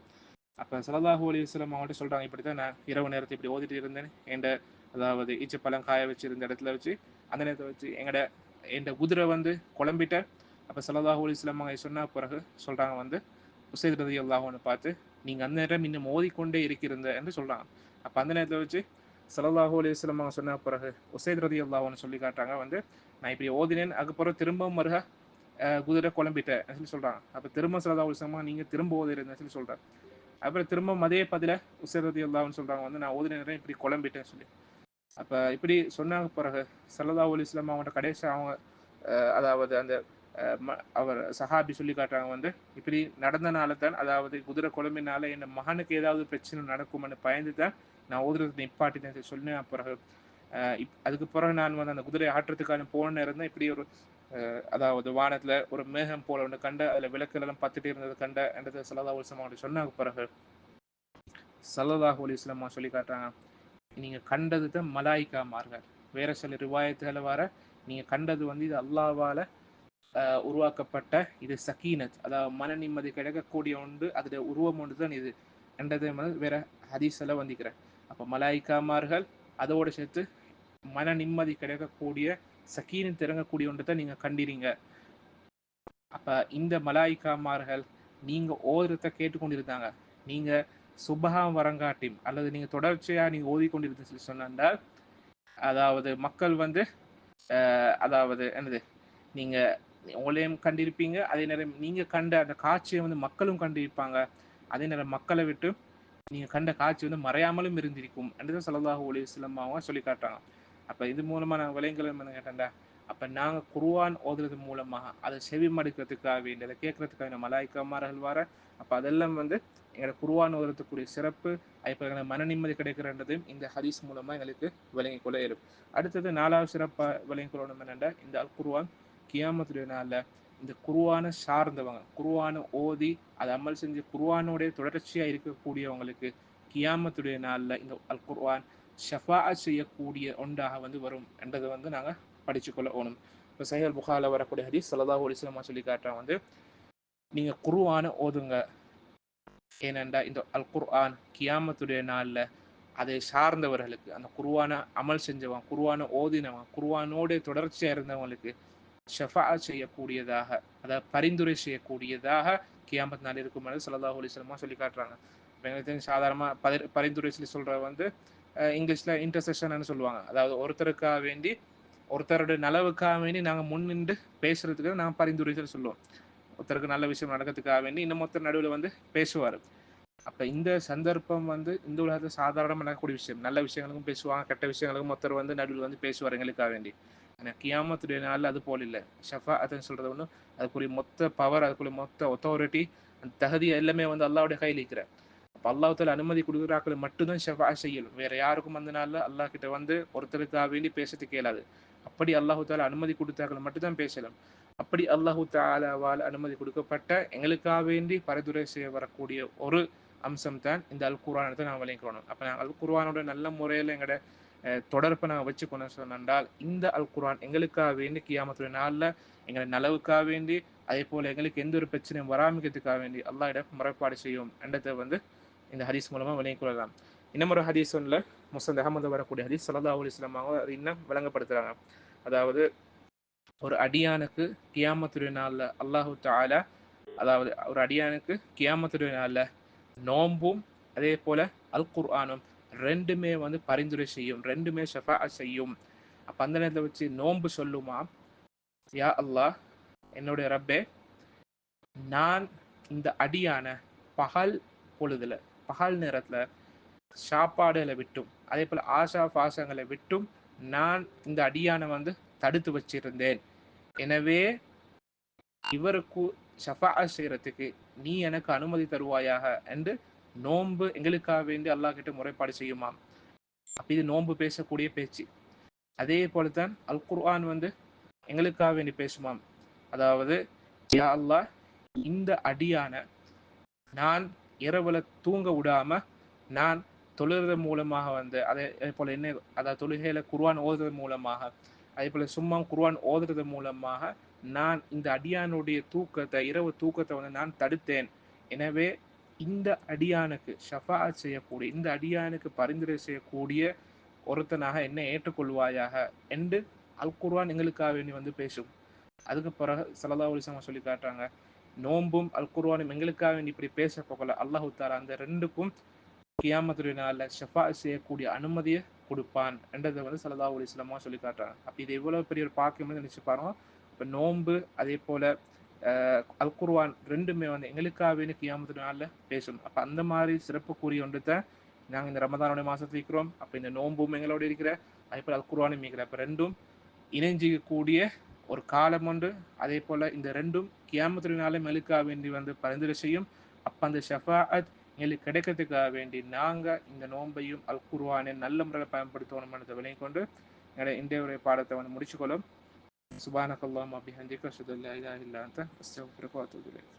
அப்போ ஸல்லல்லாஹு அலைஹி வஸல்லம் அவங்கள்ட்ட சொல்கிறாங்க, இப்படி தான் நான் இரவு நேரத்தை இப்படி ஓதிட்டு இருந்தேன், என்ட அதாவது ஈச்சப்பழம் காய வச்சிருந்த இடத்துல வச்சு அந்த நேரத்தை வச்சு என் குதிரை வந்து குழம்பிட்ட. அப்போ ஸல்லல்லாஹு அலைஹி வஸல்லம் அவங்க சொன்ன பிறகு சொல்கிறாங்க வந்து உசைத் ரலியல்லாஹு அன்ஹு பார்த்து, நீங்கள் அந்த நேரம் இன்னும் ஓதிக்கொண்டே இருக்கிறீங்க என்று சொல்கிறாங்க. அப்போ அந்த நேரத்தில் வச்சு ஸல்லல்லாஹு அலைஹி வஸல்லம் அவங்க சொன்ன பிறகு உசைத் ரலியல்லாஹு அன்ஹு சொல்லி காட்டுறாங்க வந்து, நான் இப்படி ஓதினேன், அதுக்கப்புறம் திரும்பவும் மருக குதிரை குழம்பிட்டேன் சொல்லி சொல்கிறாங்க. அப்போ திரும்ப ஸல்லல்லாஹு அலைஹி வஸல்லம் நீங்கள் திரும்ப ஓதிருந்தேன் சொல்லி சொல்கிறாங்க. அப்புறம் திரும்ப அதே பதில உசைத் ரலியல்லாஹு அன்ஹு சொல்கிறாங்க வந்து, நான் ஓதின நேரம் இப்படி குழம்பிட்டேன்னு சொல்லி. அப்போ இப்படி சொன்னாங்க பிறகு ஸல்லல்லாஹு அலைஹி வஸல்லம் அவங்கள்ட்ட கடைசி அவங்க அதாவது அந்த அவர் சஹாபி சொல்லி காட்டுறாங்க வந்து, இப்படி நடந்தனால தான், அதாவது குதிரை குழம்பினால என் மகனுக்கு ஏதாவது பிரச்சனை நடக்கும்னு பயந்து தான் நான் ஓதுறது நிப்பாட்டினேன் சொன்னேன். பிறகு அதுக்கு பிறகு நான் வந்து அந்த குதிரை ஆற்றத்துக்கான போன நேரம் தான் இப்படி ஒரு அதாவது வானத்துல ஒரு மேகம் போல ஒன்று கண்ட, அதுல விளக்குகள் எல்லாம் பத்துட்டு இருந்தது கண்ட என்றது ஸல்லல்லாஹு அலைஹி வஸல்லம் சொன்னாங்க. பிறகு ஸல்லல்லாஹு அலைஹி வஸல்லம் சொல்லி காட்டுறாங்க, நீங்க கண்டது தான் மலாய்க்காமார்கள். வேற சில ரிவாயத்துகளை வர நீங்க கண்டது வந்து இது அல்லாஹ்வால உருவாக்கப்பட்ட இது சக்கீனத், அதாவது மன நிம்மதி கிடைக்கக்கூடிய ஒன்று, அதோட உருவம் ஒன்று தான் இது என்றது வேற ஹதீஸ்ல வந்திக்கிறேன். அப்போ மலாய்க்காமார்கள் அதோடு சேர்த்து மன நிம்மதி கிடைக்கக்கூடிய சக்கீனத் திறங்கக்கூடிய ஒன்று தான் நீங்க கண்டிறீங்க. அப்ப இந்த மலாய்க்காமார்கள் நீங்க ஓதுறத கேட்டுக்கொண்டிருந்தாங்க. நீங்க சுபஹான் வரங்காட்டியும் அல்லது நீங்க தொடர்ச்சியா நீங்க ஓதிக்கொண்டிருந்த சொன்னால், அதாவது மக்கள் வந்து அதாவது என்னது, நீங்க உங்களையும் கண்டிருப்பீங்க, அதே நேரம் நீங்க கண்ட அந்த காட்சியை வந்து மக்களும் கண்டிருப்பாங்க. அதே நேரம் மக்களை விட்டு நீங்க கண்ட காட்சி வந்து மறையாமலும் இருந்திருக்கும் என்று ஸல்லல்லாஹு அலைஹி வஸல்லம் அவங்க சொல்லி காட்டுறாங்க. அப்ப இது மூலமா நாங்கள் விளையங்களும் என்ன கேட்டா, அப்ப நாங்க குர்ஆன் ஓதுறது மூலமாக அதை செவி மடுக்கிறதுக்காக வேண்டிய அதை கேட்கறதுக்காக மலாய்க்காமார்கள் வர. அப்ப அதெல்லாம் வந்து எங்களோட குர்ஆன் ஓதுறதுக்குரிய சிறப்பு, இப்போ எங்களுக்கு மன நிம்மதி கிடைக்கிறன்றதையும் இந்த ஹதீஸ் மூலமா எங்களுக்கு விளங்கிக் கொள்ள இயலும். அடுத்தது 4வது சிறப்பா விளங்கிக் கொள்ளணும் என்னென்னா, இந்த அல் குர்ஆன் கியாமத்துடைய நாளில் இந்த குர்ஆனை சார்ந்தவங்க, குர்ஆனை ஓதி அதை அமல் செஞ்சு குர்ஆனோடைய தொடர்ச்சியா இருக்கக்கூடியவங்களுக்கு கியாமத்துடைய நாளில் இந்த அல் குர்ஆன் ஷஃபாஅத் செய்யக்கூடிய ஒன்றாக வந்து வரும் என்றதை வந்து நாங்கள் படிச்சுக்கொள்ள ஓணும். இப்போ சஹீஹ் புகாரில வரக்கூடிய ஹதீஸ் ஸல்லல்லாஹு அலைஹி வஸல்லம் சொல்லி காட்டுறாங்க வந்து, நீங்க குர்ஆனை ஓதுங்க, ஏனென்றா இந்த அல் குர்ஆன் கியாமத்துடைய நாளில் அதை சார்ந்தவர்களுக்கு, அந்த குர்ஆனை அமல் செஞ்சவங்க, குர்ஆனை ஓதினவங்க, குர்ஆனோட தொடர்ச்சியாக இருந்தவங்களுக்கு ஷஃபாஅத் செய்யக்கூடியதாக, அதாவது பரிந்துரை செய்யக்கூடியதாக கியாமத் நாள் இருக்கும் என்று ஸல்லல்லாஹு அலைஹி வஸல்லம் சொல்லி காட்டுறாங்க. எங்களுக்கு சாதாரணமாக பரிந்துரை சொல்லி சொல்ற வந்து இங்கிலீஷ்ல இன்டர்செஷன் சொல்லுவாங்க. அதாவது ஒருத்தருக்காக வேண்டி, ஒருத்தருடைய நலவுக்காக வேண்டி நாங்கள் முன்னின்று பேசுறதுக்கு நாங்கள் பரிந்துரை சொல்லுவோம். ஒருத்தருக்கு நல்ல விஷயம் நடக்கிறதுக்காக வேண்டி இன்னும் ஒருத்தர் நடுவில் வந்து பேசுவார். அப்ப இந்த சந்தர்ப்பம் வந்து இந்த உலகத்தில் சாதாரணமாக நடக்கக்கூடிய விஷயம். நல்ல விஷயங்களுக்கும் பேசுவாங்க, கெட்ட விஷயங்களுக்கும் ஒருத்தர் வந்து நடுவில் வந்து பேசுவார் எங்களுக்காக வேண்டி. கியாமத்துடைய நாள் அது போல் இல்லை. ஷஃபாஅத்துன்னு சொல்றது ஒன்று, அதுக்குரிய மொத்த பவர், அதுக்குரிய மொத்த ஒத்தாரிட்டி, அந்த தகுதி எல்லாமே வந்து அல்லாஹ்வுடைய கையில் இருக்கிற. அப்போ அல்லாஹ் தால அனுமதி கொடுக்குறாக்கள் மட்டும்தான் ஷஃபா செய்யணும். வேற யாருக்கும் அந்த நாளில் அல்லாஹ் கிட்ட வந்து ஒருத்தருக்காக வேண்டி பேசுறதுக்கு இயலாது. அப்படி அல்லாஹு தாலா அனுமதி கொடுத்தாக்கள் மட்டும்தான் பேசலாம். அப்படி அல்லாஹு தாலாவால் அனுமதி கொடுக்கப்பட்ட எங்களுக்காக வேண்டி பரிந்துரை செய்ய வரக்கூடிய ஒரு அம்சம் தான் இந்த அல் குர்ஆனை நான் விளங்கிக்கணும். அப்போ நாங்கள் அல் குர்ஆனோட நல்ல முறையில் எங்களோட தொடர்பை நாங்கள் வச்சுக்கணும் சொன்னால், இந்த அல் குர்ஆன் எங்களுக்காக வேண்டி கியாமத்துடைய நாளில் எங்களை நலவுக்காக வேண்டி, அதே போல் எங்களுக்கு எந்த ஒரு பிரச்சனையும் வராமிக்கிறதுக்காக வேண்டி அல்லாஹ்விடம் முறைப்பாடு செய்யும் என்றதை வந்து இந்த ஹதீஸ் மூலமாக விளங்கிக் கொள்ளலாம். இன்னும் ஒரு ஹதீஸ் ஒன்றில் முஸ்னத் அஹ்மது வரக்கூடிய ஹதீஸ் ஸல்லல்லாஹு அலைஹி வஸல்லம் அவங்க இன்னும் விளங்கப்படுத்துறாங்க. அதாவது ஒரு அடியானுக்கு கியாமத்துடைய நாளில் அல்லாஹு தஆலா, அதாவது ஒரு அடியானுக்கு கியாமத்துடைய நாளில் நோம்பும் அதே போல அல் குர்ஆனும் ரெண்டுமே வந்து பரிந்துரை செய்யும், ரெண்டுமே ஷஃபாஅத் செய்யும். அப்போ அந்த நேரத்தில் வச்சு நோம்பு சொல்லுமா, யா அல்லாஹ், என்னுடைய ரப்பே, நான் இந்த அடியான பகல் பொழுதுல, பகல் நேரத்தில் சாப்பாடுகளை விட்டும் அதே போல் ஆசா பாசங்களை விட்டும் நான் இந்த அடியானை வந்து தடுத்து வச்சிருந்தேன். எனவே இவருக்கு ஷஃபாஅத் செய்யறதுக்கு நீ எனக்கு அனுமதி தருவாயாக என்று நோன்பு எங்களுக்காக வேண்டி அல்லாஹ் கிட்ட முறைப்பாடு செய்யுமாம். அப்ப இது நோன்பு பேசக்கூடிய பேச்சு. அதே போலத்தான் அல் குர்ஆன் வந்து எங்களுக்காக வேண்டி பேசுமாம். அதாவது, யா அல்லாஹ், இந்த அடியான நான் இரவுல தூங்க விடாம நான் தொழுகிறது மூலமாக வந்து அதே போல என்ன, அதாவது தொழுகையில குர்ஆன் ஓதுறது மூலமாக, அதே போல சும்மா குர்ஆன் ஓதுறது மூலமாக நான் இந்த அடியானுடைய தூக்கத்தை, இரவு தூக்கத்தை வந்து நான் தடுத்தேன். எனவே இந்த அடியானுக்கு ஷஃபாஅத் செய்யக்கூடிய, இந்த அடியானுக்கு பரிந்துரை செய்யக்கூடிய ஒருத்தனாக என்னை ஏற்றுக்கொள்வாயாக என்று அல் குர்ஆன் எங்களுக்காக வேண்டி வந்து பேசும். அதுக்கு பிறகு ஸல்லல்லாஹு அலைஹி வஸல்லம் சொல்லி காட்டுறாங்க, நோன்பும் அல் குர்ஆனும் எங்களுக்காக வேண்டி இப்படி பேச போகல, அல்லாஹு தஆலா அந்த ரெண்டுக்கும் கியாமத்துடைய நாளில் ஷஃபாஅத் செய்யக்கூடிய அனுமதியை கொடுப்பான் என்றதை வந்து ஸல்லல்லாஹு அலைஹி வஸல்லம் சொல்லி காட்டுறாங்க. அப்போ இது எவ்வளவு பெரிய ஒரு பாக்கியம் நினைச்சு பாருங்க. இப்போ நோன்பு அதே போல அல் குர்ஆன் ரெண்டுமே வந்து எங்களுக்காக வேண்டி கியாமத்துடைய நாளில் பேசும். அப்போ அந்த மாதிரி சிறப்புக்குரிய ஒன்று தான் நாங்கள் இந்த ரமதானுடைய மாசத்துல இருக்கிறோம். அப்போ இந்த நோன்பும் எங்களோட இருக்கிற, அதே போல் அல் குர்ஆனும் இருக்கிற, அப்போ ரெண்டும் இணைஞ்சிக்கக்கூடிய ஒரு காலம் உண்டு. அதே போல இந்த ரெண்டும் கியாமத்துடைய நாளில் எங்களுக்காக வேண்டி வந்து பரிந்துரை செய்யும். அப்போ அந்த ஷஃபாஅத் எங்களுக்கு கிடைக்கிறதுக்காக வேண்டி நாங்கள் இந்த நோன்பையும் அல் குர்ஆனை நல்ல முறையில் பயன்படுத்தணும் என்றதை விளங்கிக் கொண்டு எங்களுடைய இன்றைய பாடத்தை வந்து முடிச்சுக்கொள்ளும். சுப்ஹானக்கல்லாஹும்ம வபிஹம்திக அஷ்ஹது அல்லா இலாஹா இல்லா அன்த அஸ்தக்ஃபிருக வ அத்தூபு இலைக்.